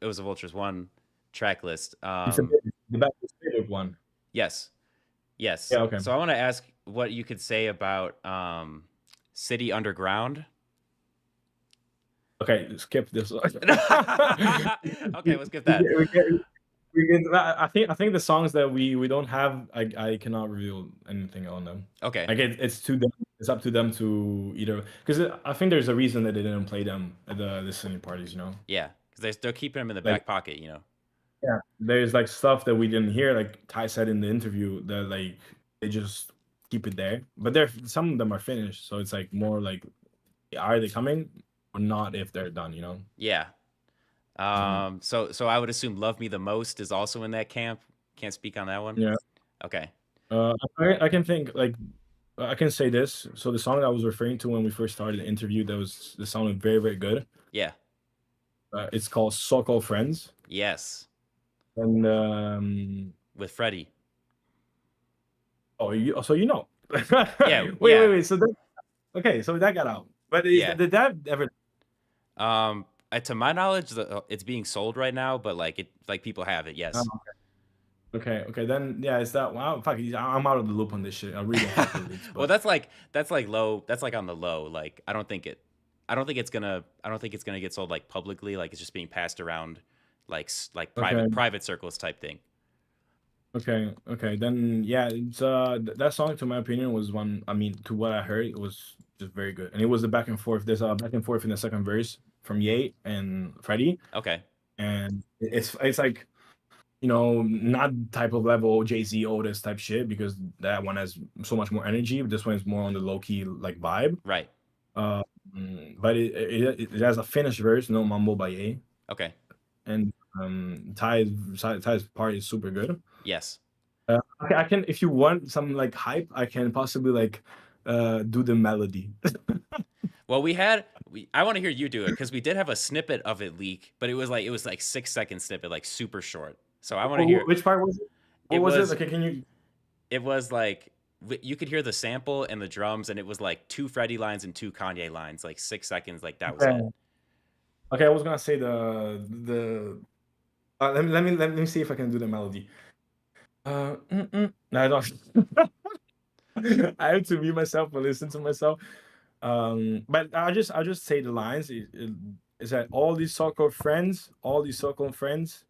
one track list. It's the best favorite one. Yes, yes. Yeah, okay. So I want to ask what you could say about City Underground. Okay, skip this one. Okay, let's get that. I think the songs that we don't have, I cannot reveal anything on them. Okay. Like it's to them. It's up to them to either because I think there's a reason that they didn't play them at the listening parties. You know. Yeah, because they're keeping them in the Like back pocket. You know. yeah, there's like stuff that we didn't hear. Like Ty said in the interview that like they just keep it there, but there some of them are finished. So it's like more like are they coming or not if they're done? You know. Yeah. So I would assume "Love Me the Most" is also in that camp. Can't speak on that one. Yeah. Okay. I can think like I can say this. So the song that I was referring to when we first started the interview, that sounded very very good. Yeah. It's called So-Called Friends, Yes. and With Freddie. so you know. Yeah. Wait. So that okay, so that got out. But Yeah. did that ever? To my knowledge, it's being sold right now, but like people have it. Yes. Okay. Then yeah, it's that. Wow, fuck. I'm out of the loop on this shit. I really don't have the leaks, Well, but that's like low. That's like on the low. Like I don't think it's gonna get sold like publicly. Like it's just being passed around, like okay. private circles type thing. Okay. Then yeah, it's that song to my opinion was one. I mean, to what I heard, it was just very good, and it was the back and forth. There's a back and forth in the second verse from Ye and Freddie, Okay. and it's like not type of level Jay-Z Otis type shit because that one has so much more energy. But this one is more on the low key like vibe. Right. But it has a finished verse, no mumble by Ye, Okay. and Ty's part is super good. Yes. Okay, I can if you want some like hype, I can possibly like do the melody. Well, I want to hear you do it because we did have a snippet of it leak, but it was like 6 second snippet, like super short. So I want to hear. Which part was it? What was it? Okay, can you? It was like you could hear the sample and the drums, and it was like 2 Freddie lines and 2 Kanye lines, like 6 seconds, like that was it. Okay, I was gonna say let me see if I can do the melody. No, I don't. I have to mute myself and listen to myself. But I'll just say the lines. Is that all these so-called friends, all these so-called friends,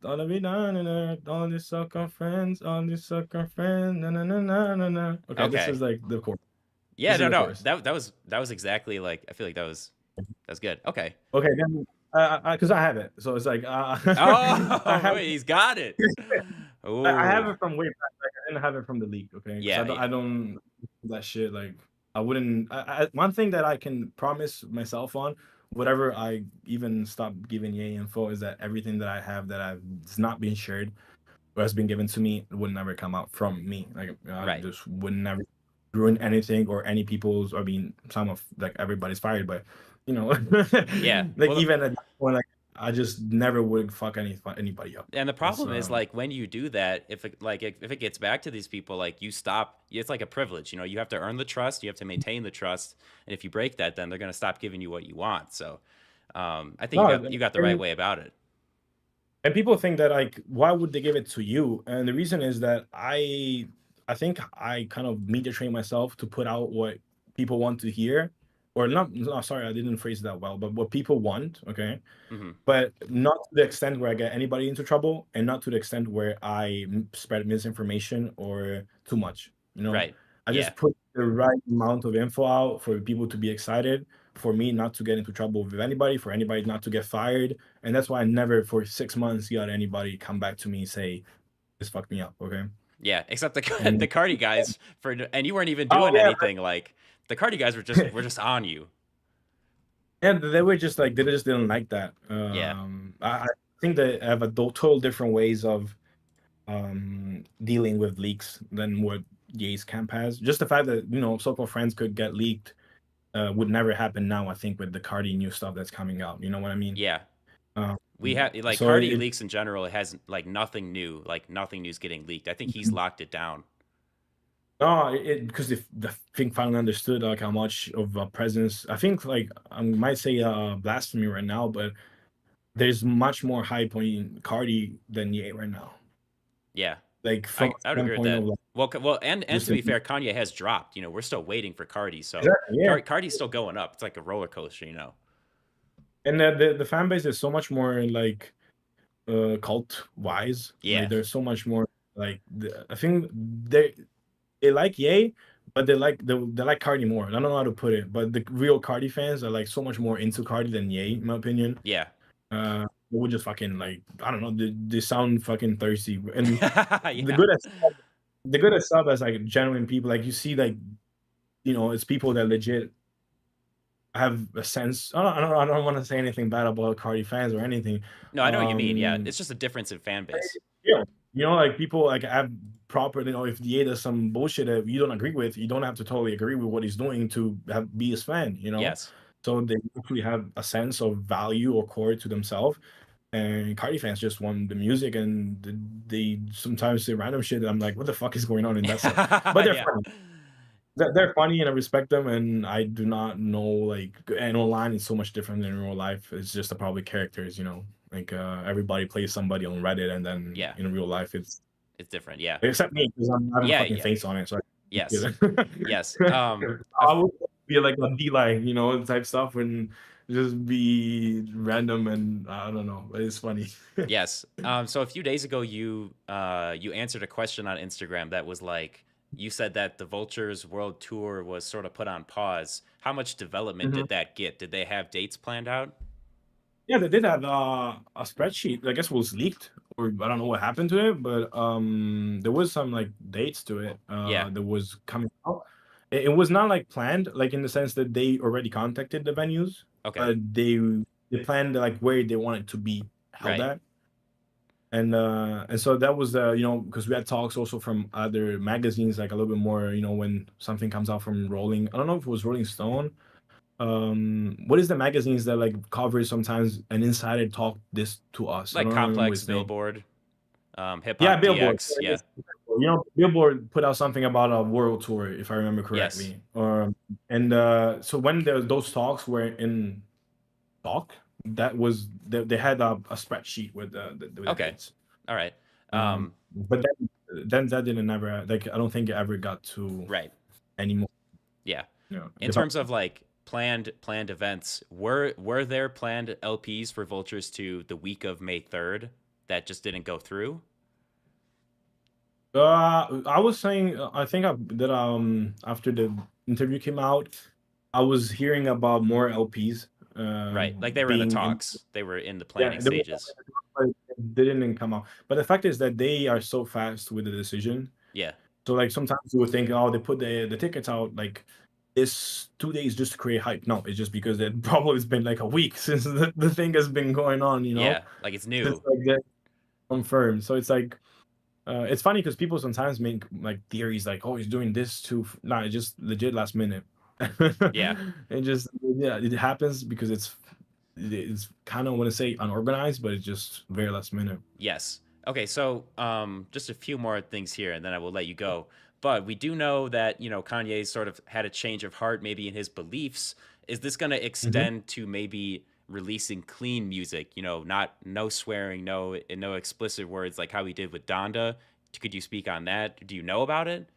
all these so-called friends, all these so-called friends, na na na na na. Okay, this is like the chorus. Yeah, no, that was exactly like I feel like that's good. Okay. Okay, then because I have it, so it's like wait, he's got it. I have it from way back. Like, I didn't have it from the leak. Okay. Yeah. I don't that shit. Like I wouldn't. One thing that I can promise myself on whatever I even stopped giving Ye info is that everything that I have that I've it's not been shared or has been given to me would never come out from me. Like I Right. just would never ruin anything or any people's. I mean, some of like everybody's fired, but you know, Yeah. like Well, even at that point, like I just never would fuck anybody up. and the That's problem is like when you do that, if it gets back to these people, like you stop. It's like a privilege, you know. You have to earn the trust. You have to maintain the trust, and if you break that, then they're gonna stop giving you what you want. So, I think no, you got the right way about it. and people think that like why would they give it to you? And the reason is that I think I kind of media train myself to put out what people want to hear, or not. No, sorry, I didn't phrase that well, but what people want. Okay, Hmm. but not to the extent where I get anybody into trouble, and not to the extent where I spread misinformation or too much. You know, Right. I Yeah. just put the right amount of info out for people to be excited, for me not to get into trouble with anybody, for anybody not to get fired, and that's why I never, for 6 months, got anybody come back to me and say this fucked me up. Okay, Yeah. Except the and the Cardi guys and you weren't even oh doing yeah, anything. Like the Cardi guys were just on you. and they were just like they just didn't like that. Yeah. I think they have a total different ways of dealing with leaks than what Ye's camp has. Just the fact that so-called friends could get leaked would never happen now. I think with the Cardi new stuff that's coming out, you know what I mean? Yeah. Um, We have like so Cardi leaks in general. It has like nothing new. Like nothing new's getting leaked. I think he's locked it down. no, it because the thing finally understood like how much of a presence. I think like I might say blasphemy right now, but there's much more hype on Cardi than Ye right now. Yeah. Like from I a would agree with standpoint of that. like Well, and just to be fair, Kanye has dropped. You know, we're still waiting for Cardi. So exactly, yeah. Cardi's still going up. It's like a roller coaster. You know. And the fan base is so much more like cult wise. Like Yeah. there's so much more like I think they like Ye, but they like Cardi more. I don't know how to put it, but the real Cardi fans are like so much more into Cardi than Ye, in my opinion. Yeah. They would just fucking like I don't know. They sound fucking thirsty, and the Yeah. good at the good at sub as like genuine people. Like you see, like it's people that legit have a sense. I don't want to say anything bad about Cardi fans or anything. No, I know what you mean. Yeah, Um, it's just a difference in fan base. yeah, like people like have proper. If the does some bullshit that you don't agree with, you don't have to totally agree with what he's doing to be his fan. Yes. So they actually have a sense of value or core to themselves. And Cardi fans just want the music, and they sometimes say random shit. That I'm like, what the fuck is going on in that stuff? But they're Yeah. funny. They're funny, and I respect them. And I do not know like, and online is so much different than in real life. It's just probably characters. Like everybody plays somebody on Reddit, and then Yeah. in real life it's It's different. Yeah. except me because I have a Yeah. fucking Yeah. face on it. So Yes. Yes. I would be like a D-line, type stuff, and just be random, and I don't know. It's funny. Yes. So a few days ago, you answered a question on Instagram that was like, you said that the Vultures World Tour was sort of put on pause. How much development Mhm. did that get? Did they have dates planned out? Yeah, they did have a spreadsheet. I guess it was leaked, or I don't know what happened to it, but there was some like dates to it. Yeah. That was coming out. It was not like planned, like in the sense that they already contacted the venues, Okay. but they planned like where they wanted to be held Right. at. And so that was because we had talks also from other magazines, like a little bit more, when something comes out from Rolling. I don't know if it was Rolling Stone. What is the magazines that like covers sometimes an insider talk this to us? I Like don't remember Complex, its name. Billboard, Hip Yeah, Hop Billboard. DX. Yeah. Billboard put out something about a world tour, if I remember Yes. correctly. And so when those talks were in talk, that was they had a spreadsheet with the Okay. dates. All right. But then that didn't ever like I don't think it ever got to Right. anymore. Yeah. Yeah. In terms of like planned events, were there planned LPs for Vultures to the week of May 3rd that just didn't go through? I was saying I think that after the interview came out, I was hearing about more LPs Right. Like they were in the being in. talks. They were in the Yeah, planning stages. they didn't come out. But the fact is that they are so fast with the decision. Yeah. So like sometimes you would think, oh, they put the tickets out like this 2 days just to create hype. No, it's just because it probably has been like a week since the thing has been going on, you know? Yeah, like it's It's new. like that confirmed. So it's like it's funny because people sometimes make like theories like, oh, he's doing this too. Nah, it's just legit last minute. Yeah. It just yeah, it happens because it's kind of want to say unorganized, but it's just very last minute. Yes. Okay, so just a few more things here, and then I will let you go. But we do know that Kanye sort of had a change of heart, maybe in his beliefs. Is this going to Mhm. extend to maybe releasing clean music? Not no swearing, no explicit words, like how he did with Donda. Could you speak on that? Do you know about it?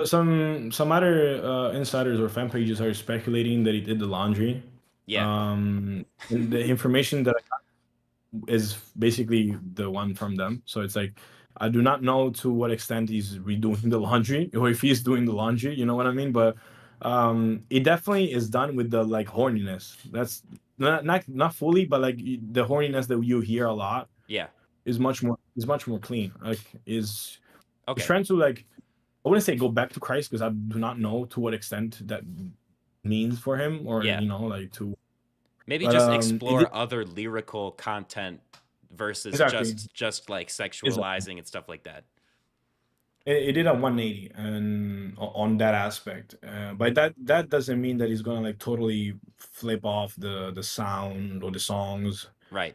Some other insiders or fan pages are speculating that he did the laundry. Yeah. And the information that is basically the one from them. So it's like I do not know to what extent he's redoing the laundry or if he's doing the laundry. You know what I mean? But it definitely is done with the like horniness. That's not fully, but like the horniness that you hear a lot Yeah. is much more clean. Like is Okay. trying to like I wouldn't say go back to Christ because I do not know to what extent that means for him or Yeah. like to Maybe but just it did explore other lyrical content versus exactly just like exactly. sexualizing and stuff like that. It did a 180 and on that aspect, but that doesn't mean that he's gonna like totally flip off the sound or the songs. Right.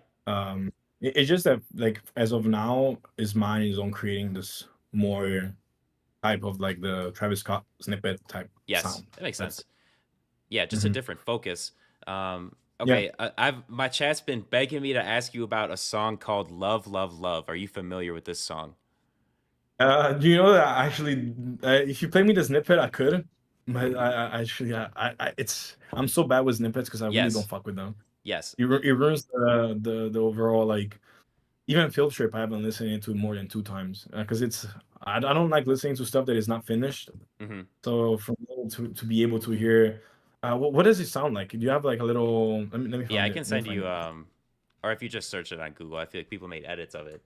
It's just that like as of now, his mind is on creating this more type of like the Travis Scott snippet type Yes, sound. that makes That's sense. Yeah, just a mhm. different focus. Yeah. Okay, I've my chat's been begging me to ask you about a song called "Love, Love, Love." Are you familiar with this song? Do you know that actually, if you play me the snippet, I could, but I actually, it's I'm so bad with snippets because I really don't Yes, fuck with them. yes. It ruins the overall like even Field Trip. I haven't listened to more than 2 times because I don't like listening to stuff that is not finished. Hmm. So for me to be able to hear, what does it sound like? Do you have like a little? Let me Yeah, I find it. can Let me send find you it. or if you just search it on Google, I feel like people made edits of it.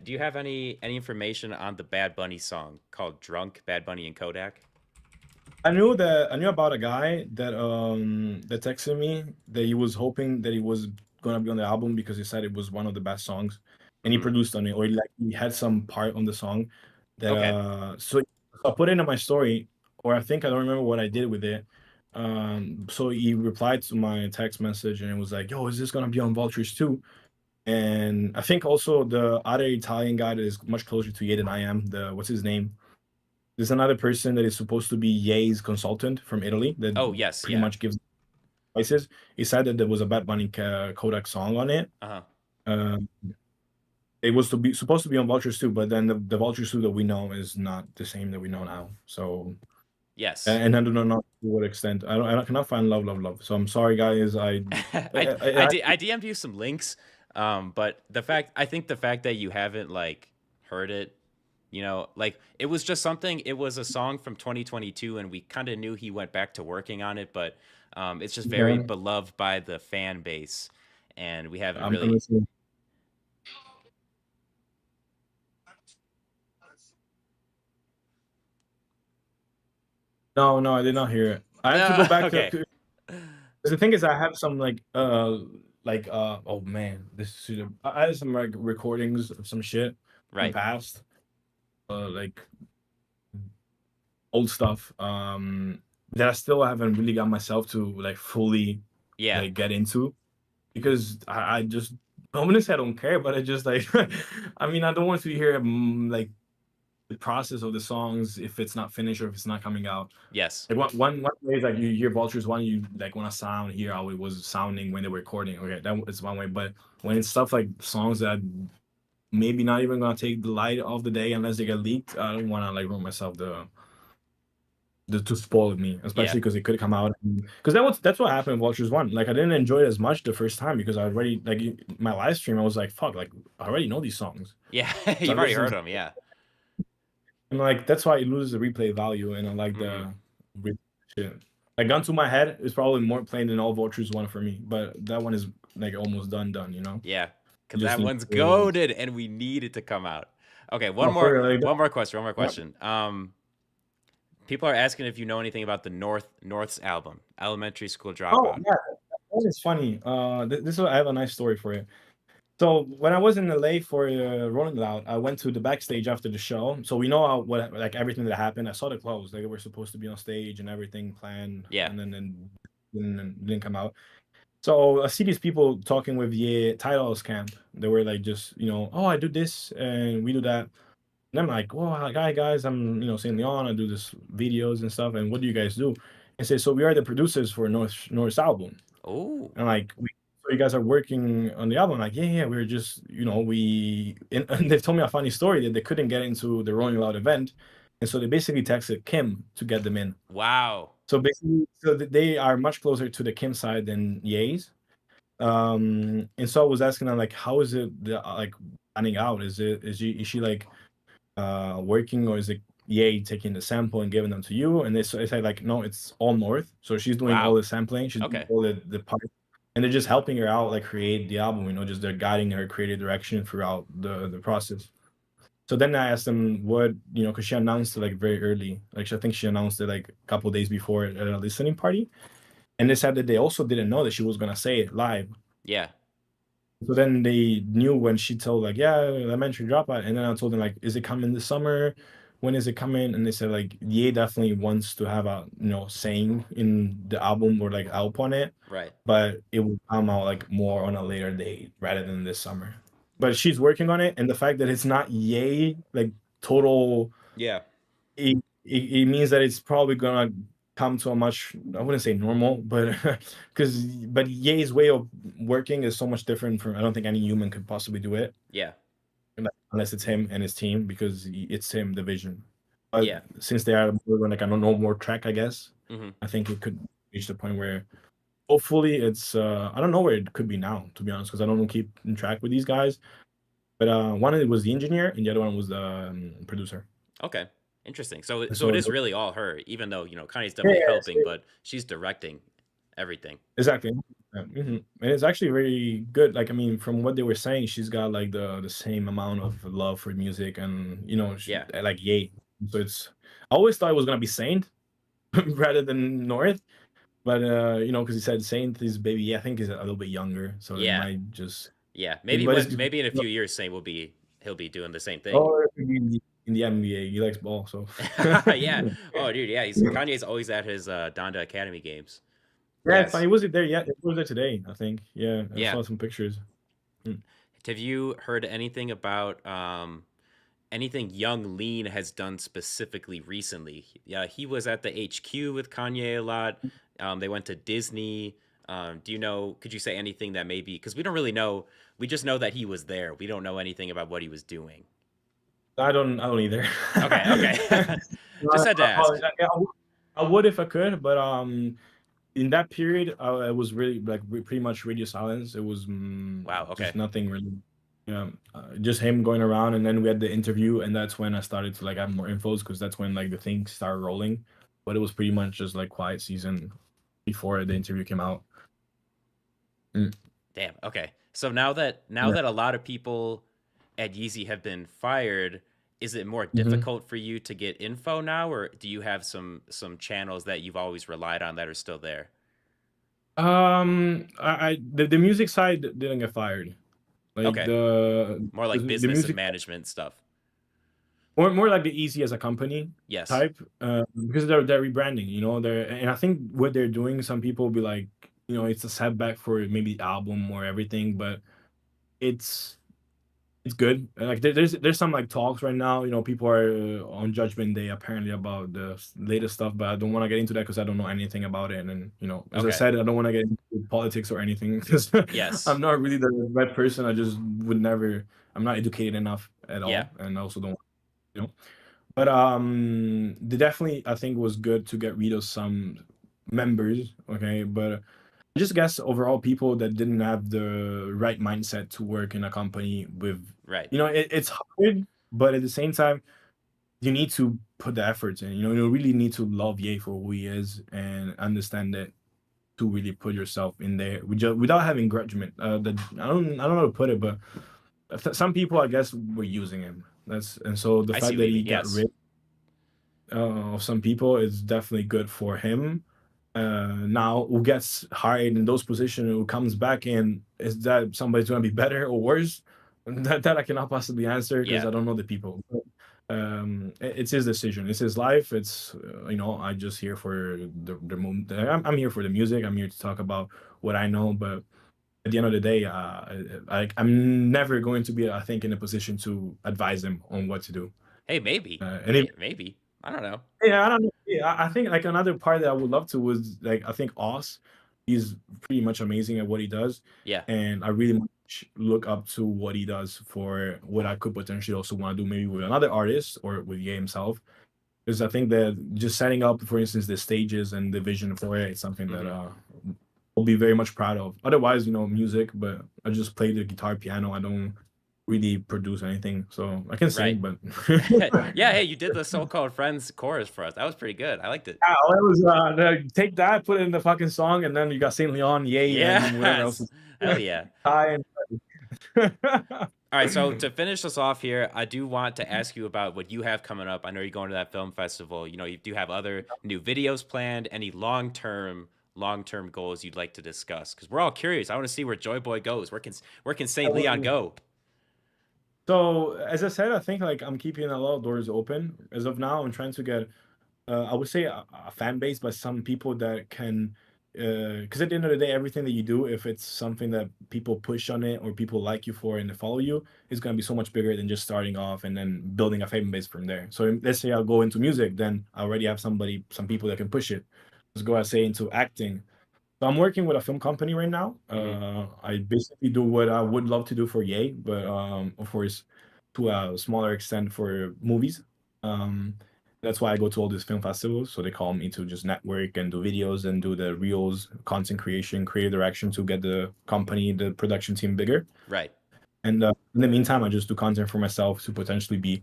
Do you have any information on the Bad Bunny song called "Drunk"? Bad Bunny and Kodak. I knew about a guy that texted me that he was hoping that he was gonna be on the album because he said it was one of the best songs, and he Hmm. produced on it, or like he had some part on the song that Okay. so I put it in my story, or I think I don't remember what I did with it. So he replied to my text message and it was like, "Yo, is this gonna be on Vultures too?" And I think also the other Italian guy that is much closer to Ye than I am, the what's his name? There's another person that is supposed to be Ye's consultant from Italy that Oh yes, pretty yeah. much gives advices. He said that there was a Bad Bunny Kodak song on it. Uh huh. Um, it was supposed to be on Vultures too, but then the Vultures too that we know is not the same that we know now. So Yes. and I do not know to what extent. I cannot find love, love, love. So I'm sorry, guys. I DM'd you some links, but I think the fact that you haven't like heard it, like it was just something. It was a song from 2022, and we kind of knew he went back to working on it, but it's just very yeah, beloved by the fan base, and we haven't I'm really. listening. No, no, I did not hear it. I have to go back to. Okay, 'Cause the thing is, I have some oh man, this is I have some like recordings of some shit from right, past, like old stuff, that I still haven't really got myself to like fully yeah, like get into because I just I wouldn't say I don't care, but I just like I mean I don't want to hear like the process of the songs if it's not finished or if it's not coming out. yes, Like one way is like you hear Vultures, one you like want to sound, hear how it was sounding when they were recording. Okay, that is one way. But when it's stuff like songs that maybe not even gonna take the light of the day unless they get leaked, I don't want to like ruin myself the to spoil me, yeah, especially because it could come out. Because that's what happened in Vultures One. Like I didn't enjoy it as much the first time because I already like my live stream. I was like, fuck, like I already know these songs. yeah. So You've I'm already listening heard to them, yeah. and like that's why it loses the replay value and I like Hmm. the shit. Like gun to my head is probably more plain than all Vultures one for me, but that one is like almost done, you know? Yeah, You because just that need one's to goaded, and we need it to come out. Okay, no for real, like one more question, one more yeah. question. People are asking if you know anything about the North's album, Elementary School Oh Dropout. yeah, that is funny. This is I have a nice story for you. So when I was in LA for Rolling Loud, I went to the backstage after the show. So we know what like everything that happened. I saw the clothes, like they were supposed to be on stage and everything planned, Yeah. and then didn't come out. So I see these people talking with the titles camp. They were like just oh, I do this and we do that. And I'm like, well, hi guys, I'm Saint Leon. I do this videos and stuff. And what do you guys do? And say, so we are the producers for North's album. Oh. And like, so you guys are working on the album? I'm like, yeah, we are just, and they told me a funny story that they couldn't get into the Rolling Loud event, and so they basically texted Kim to get them in. Wow. So basically, they are much closer to the Kim side than Ye's. And so I was asking them like, how is it like panning out? Is she like working, or is it Ye taking the sample and giving them to you? And they say like, no, it's all North. So she's doing all Wow. the sampling, she's doing Okay. all the parts, and they're just helping her out, like create the album. Just they're guiding her creative direction throughout the process. So then I asked them what because she announced it like very early. Like I think she announced it like a couple days before at a listening party, and they said that they also didn't know that she was gonna say it live. Yeah. So then they knew when she told like, yeah, Elementary Dropout, and then I told them like, is it coming this summer? When is it coming? And they said like, Ye definitely wants to have a saying in the album or like help on it, Right. but it will come out like more on a later date rather than this summer. But she's working on it, and the fact that it's not Ye like total, Yeah. it means that it's probably gonna come to a much, I wouldn't say normal, but but Ye's way of working is so much different from, I don't think any human could possibly do it. Yeah. Unless it's him and his team, because it's him, the vision. But Yeah. since they are like a no more track, I guess, I think it could reach the point where hopefully it's I don't know where it could be now, to be honest, because I don't keep in track with these guys. But one of it was the engineer and the other one was the producer. Okay. Interesting. So it So is really all her, even though Kanye's definitely helping, but she's directing everything. exactly. And it's actually very good. Like, I mean, from what they were saying, she's got like the same amount of love for music, and Yeah. like Ye. So I always thought it was gonna be Saint rather than North, but because he said Saint, his baby, I think is a little bit younger, so it Yeah. might just Yeah. Maybe but it's maybe in a few years, Saint he'll be doing the same thing. or in the NBA, he likes ball, so Yeah. Oh, dude. Yeah. Kanye's always at his Donda Academy games. yeah, Yes. it's fine. He wasn't there yet. He was there today, I think. Yeah, I Yeah. saw some pictures. Have you heard anything about anything Young Lean has done specifically recently? Yeah, he was at the HQ with Kanye a lot. They went to Disney. Do you know? Could you say anything that maybe, because we don't really know. We just know that he was there. We don't know anything about what he was doing. I don't either. Okay. Just had to ask. I would if I could, but in that period, it was really like pretty much radio silence. It was Wow. Okay. just nothing really. Yeah, just him going around, and then we had the interview, and that's when I started to like have more infos, because that's when like the things started rolling. But it was pretty much just like quiet season before the interview came out. Damn. Okay. So now that a lot of people at Yeezy have been fired, is it more difficult for you to get info now, or do you have some channels that you've always relied on that are still there? The music side didn't get fired. Like Okay. the More like the business music, and management stuff. more like the Easy as a company Yes. type, because they're rebranding. They're, and I think what they're doing, some people will be like, it's a setback for maybe the album or everything, but it's good. Like there's some like talks right now. People are on Judgment Day apparently about the latest stuff, but I don't want to get into that because I don't know anything about it. And as I Okay. said, I don't want to get into politics or anything because Yes. I'm not really the right person. I just would never. I'm not educated enough at all, Yeah. and I also don't. But they definitely, I think, was good to get rid of some members. Okay, but I just guess overall people that didn't have the right mindset to work in a company with, Right. it's hard, but at the same time, you need to put the efforts in. You really need to love Ye for who he is and understand that, to really put yourself in there without having grudgement. I don't know how to put it, but some people, I guess, were using him. So the I see fact what that you he mean, got yes. rid, of some people, it's definitely good for him. Now, who gets hired in those positions, who comes back in, is that somebody's going to be better or worse? That I cannot possibly answer because Yeah. I don't know the people. It's his decision. It's his life. It's I just here for I'm here for the music. I'm here to talk about what I know. But at the end of the day, I'm never going to be, I think, in a position to advise him on what to do. Hey, maybe. And if Maybe. I don't know. Yeah, I don't know. Yeah, I think like another part that I would love to was like I think Oz, he's pretty much amazing at what he does, Yeah. and I really much look up to what he does for what I could potentially also want to do maybe with another artist or with Ye himself. Because I think that just setting up, for instance, the stages and the vision for it is something that Hmm. I'll be very much proud of. Otherwise, music, but I just play the guitar, piano. I don't really produce anything, so I can sing, Right. but Yeah. Hey, you did the so-called Friends chorus for us. That was pretty good. I liked it. Yeah, that was, take that, put it in the fucking song, and then you got Saint Leon, Yay, and whatever else Yes. is Hell yeah. Ty and All right, so to finish us off here, I do want to ask you about what you have coming up. I know you're going to that film festival. You do have other new videos planned. Any long-term goals you'd like to discuss? Because we're all curious. I want to see where Joy Boy goes. Where can Saint Leon go? So, as I said, I think, like, I'm keeping a lot of doors open. As of now, I'm trying to get, I would say a fan base, but some people that can, because at the end of the day, everything that you do, if it's something that people push on it or people like you for and they follow you, is going to be so much bigger than just starting off and then building a fan base from there. So let's say I'll go into music, then I already have some people that can push it. Let's go, I say, into acting. So I'm working with a film company right now. Hmm. I basically do what I would love to do for Yay, but of course, to a smaller extent for movies. Um, that's why I go to all these film festivals. So they call me to just network and do videos and do the reels, content creation, creative direction to get the company, the production team bigger. Right, And in the meantime, I just do content for myself to potentially be,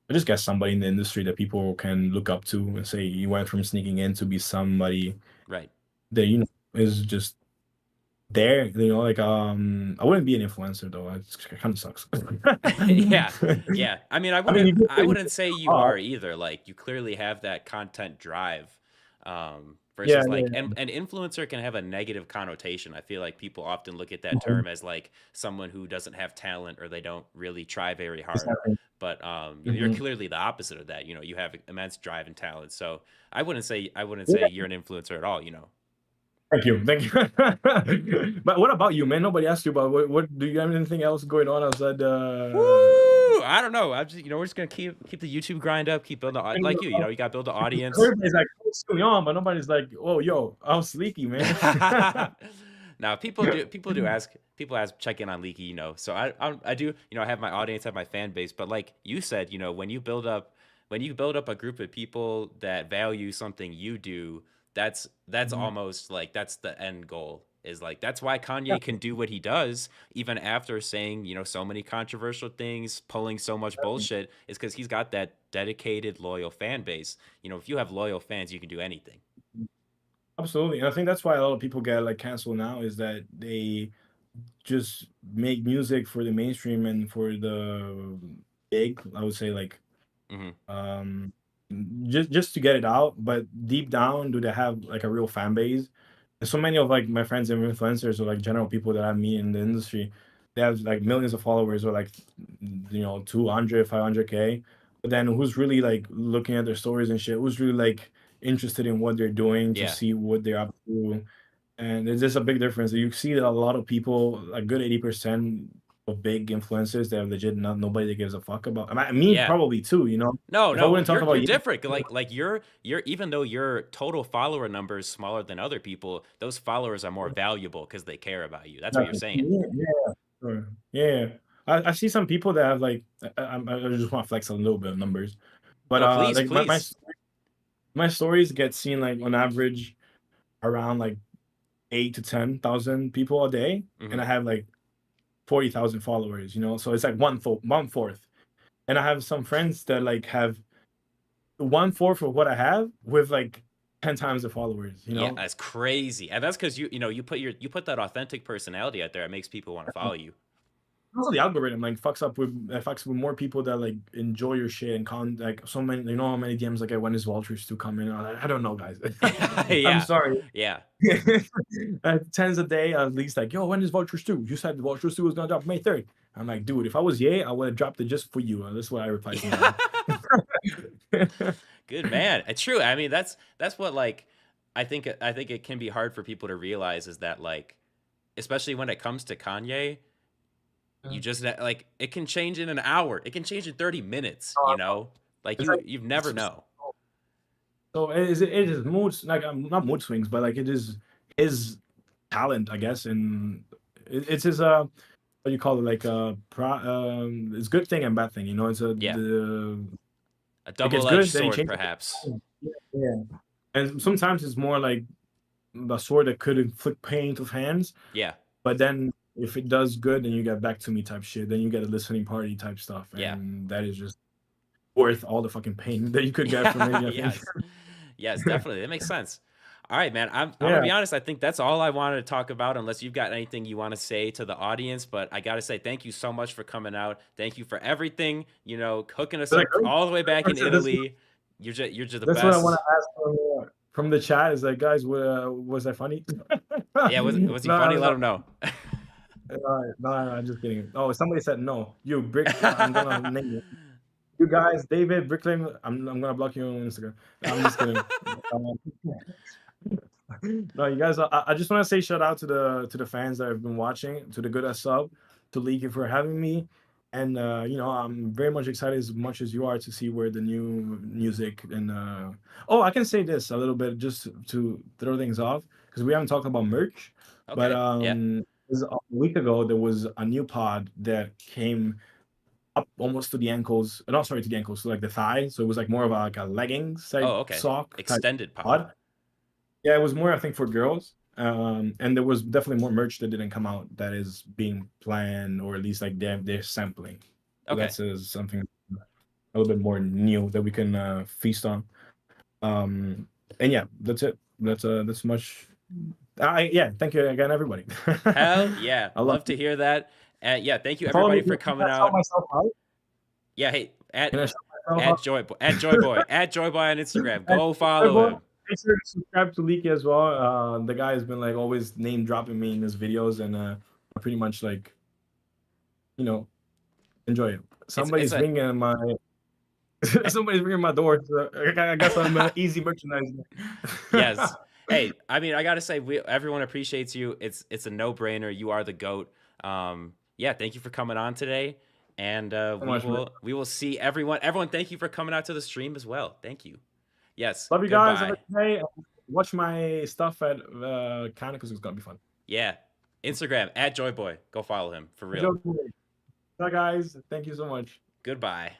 I just guess, somebody in the industry that people can look up to and say you went from sneaking in to be somebody right. that is just there, like, I wouldn't be an influencer though. It kind of sucks. Yeah, yeah. I mean, I I mean, wouldn't I you wouldn't get say you off. are either. Like you clearly have that content drive. Yeah, Versus like yeah, an influencer can have a negative connotation. I feel like people often look at that yeah. term as like someone who doesn't have talent or they don't really try very hard. Exactly. But you're Mhm. clearly the opposite of that. You have immense drive and talent. So I wouldn't say you're an influencer at all. Thank you, thank you. But what about you, man? Nobody asked you about what do you have anything else going on outside Woo! I don't know. I'm just we're just gonna keep the YouTube grind up, keep building like you gotta build the audience. everybody's like, "Oh, it's still on," but nobody's like, "Oh, yo, I'm sleepy, man." Now people ask check in on Leaky. So I do I have my audience, have my fan base, but like you said, when you build up a group of people that value something you do, that's Mhm. almost like that's the end goal. Is like that's why Yeah. Kanye can do what he does, even after saying so many controversial things, pulling so much bullshit, is because he's got that dedicated, loyal fan base. If you have loyal fans, you can do anything. Absolutely, and I think that's why a lot of people get like canceled now is that they just make music for the mainstream and for the big, I would say, like, Hmm. um just to get it out, but deep down, do they have like a real fan base? And so many of like my friends and influencers or like general people that I meet in the industry, they have like millions of followers or like 200, 500K. But then who's really like looking at their stories and shit? Who's really like interested in what they're doing to Yeah. see what they're up to? And there's just a big difference. You see that a lot of people, a good 80% of big influencers, they have legit nobody that gives a fuck about. I mean, me Yeah. probably too. No, If I no, wouldn't talk you're about you're you, different. Like you're even though your total follower number is smaller than other people, those followers are more valuable because they care about you. That's what you're saying. yeah, yeah, sure. Yeah. I see some people that have like, I just want to flex a little bit of numbers, but Oh, please, like please. my stories get seen like on average around like 8 to 10,000 people a day, and Hmm. I have like 40,000 followers. So it's like one fourth. And I have some friends that like have one fourth of what I have with like 10 times the followers, you Yeah, know? that's crazy, and that's because you put that authentic personality out there. It makes people want to follow you. also the algorithm like fucks with more people that like enjoy your shit and like so many, you know how many DMs like when is Vultures to come in? I don't know, guys. I'm Yeah. sorry. Yeah. Tens a day at least like, yo, when is Vultures 2? You said Vultures 2 was gonna drop May 3rd. I'm like, dude, if I was Ye, I would have dropped it just for you. That's what I replied to him. Good man. It's true. I mean, that's what like I think it can be hard for people to realize is that like especially when it comes to Kanye, you just like it can change in an hour. It can change in 30 minutes, you know? Like It's like you've never know. so it is moods like not mood swings, but like it is his talent, I guess, and it's his what do you call it, like it's good thing and bad thing, you know. It's Yeah. the A it gets double-edged good, then he sword changes perhaps. it. Yeah, and sometimes it's more like a sword that could inflict pain to fans, Yeah. but then if it does good, then you get back to me type shit, then you get a listening party type stuff, Yeah. and that is just worth all the fucking pain that you could get from it, I think. Yes. Yes, definitely. That makes sense. All right, man. I'm Yeah. gonna be honest. I think that's all I wanted to talk about. Unless you've got anything you want to say to the audience, but I gotta say thank you so much for coming out. Thank you for everything. You know, hooking us But, up like, all the way back in that's that's Italy. You're just the that's what I want best. to ask from the chat is like, guys, was that funny? Yeah, was he funny? No, Let him know. no, I'm just kidding. Oh, somebody said no. You Brick, I'm gonna name you. You guys, David Bricklin, I'm gonna block you on Instagram. I'm just kidding. No, you guys. I just want to say shout out to the fans that have been watching, to the good as sub, to Leaky for having me, and I'm very much excited as much as you are to see where the new music and oh, I can say this a little bit just to throw things off because we haven't talked about merch, but Okay. Yeah. a week ago there was a new pod that came up almost to the ankles, not sorry to the ankles, to like the thigh, so it was like more of like a leggings type Oh, okay. sock type Extended pod. pod. Yeah, it was more, I think, for girls. And there was definitely more merch that didn't come out that is being planned, or at least like they're sampling. So Okay. that's something a little bit more new that we can feast on. And yeah, that's it. That's much. Yeah, thank you again, everybody. Hell yeah. I love Love to hear that. Yeah, thank you follow me. everybody for Can coming I shout out. myself out? Yeah, hey, Can I shout myself at out? Joyboy, at Joyboy on Instagram. Go follow Everyone, him. make sure to subscribe to Leaky as well. The guy has been like always name dropping me in his videos, and I pretty much like enjoy it. It's a Somebody's ringing my door. So I got some easy merchandise. yes. Hey, I mean, I gotta say, everyone appreciates you. It's a no brainer. You are the GOAT. Yeah, thank you for coming on today, and we will see everyone. Everyone, thank you for coming out to the stream as well. Thank you. Yes. Love you guys. Have Goodbye. a good day. Watch my stuff at Kana because it's gonna be fun. Yeah. Instagram at Joyboy. Go follow him for real. Bye, guys. Thank you so much. Goodbye.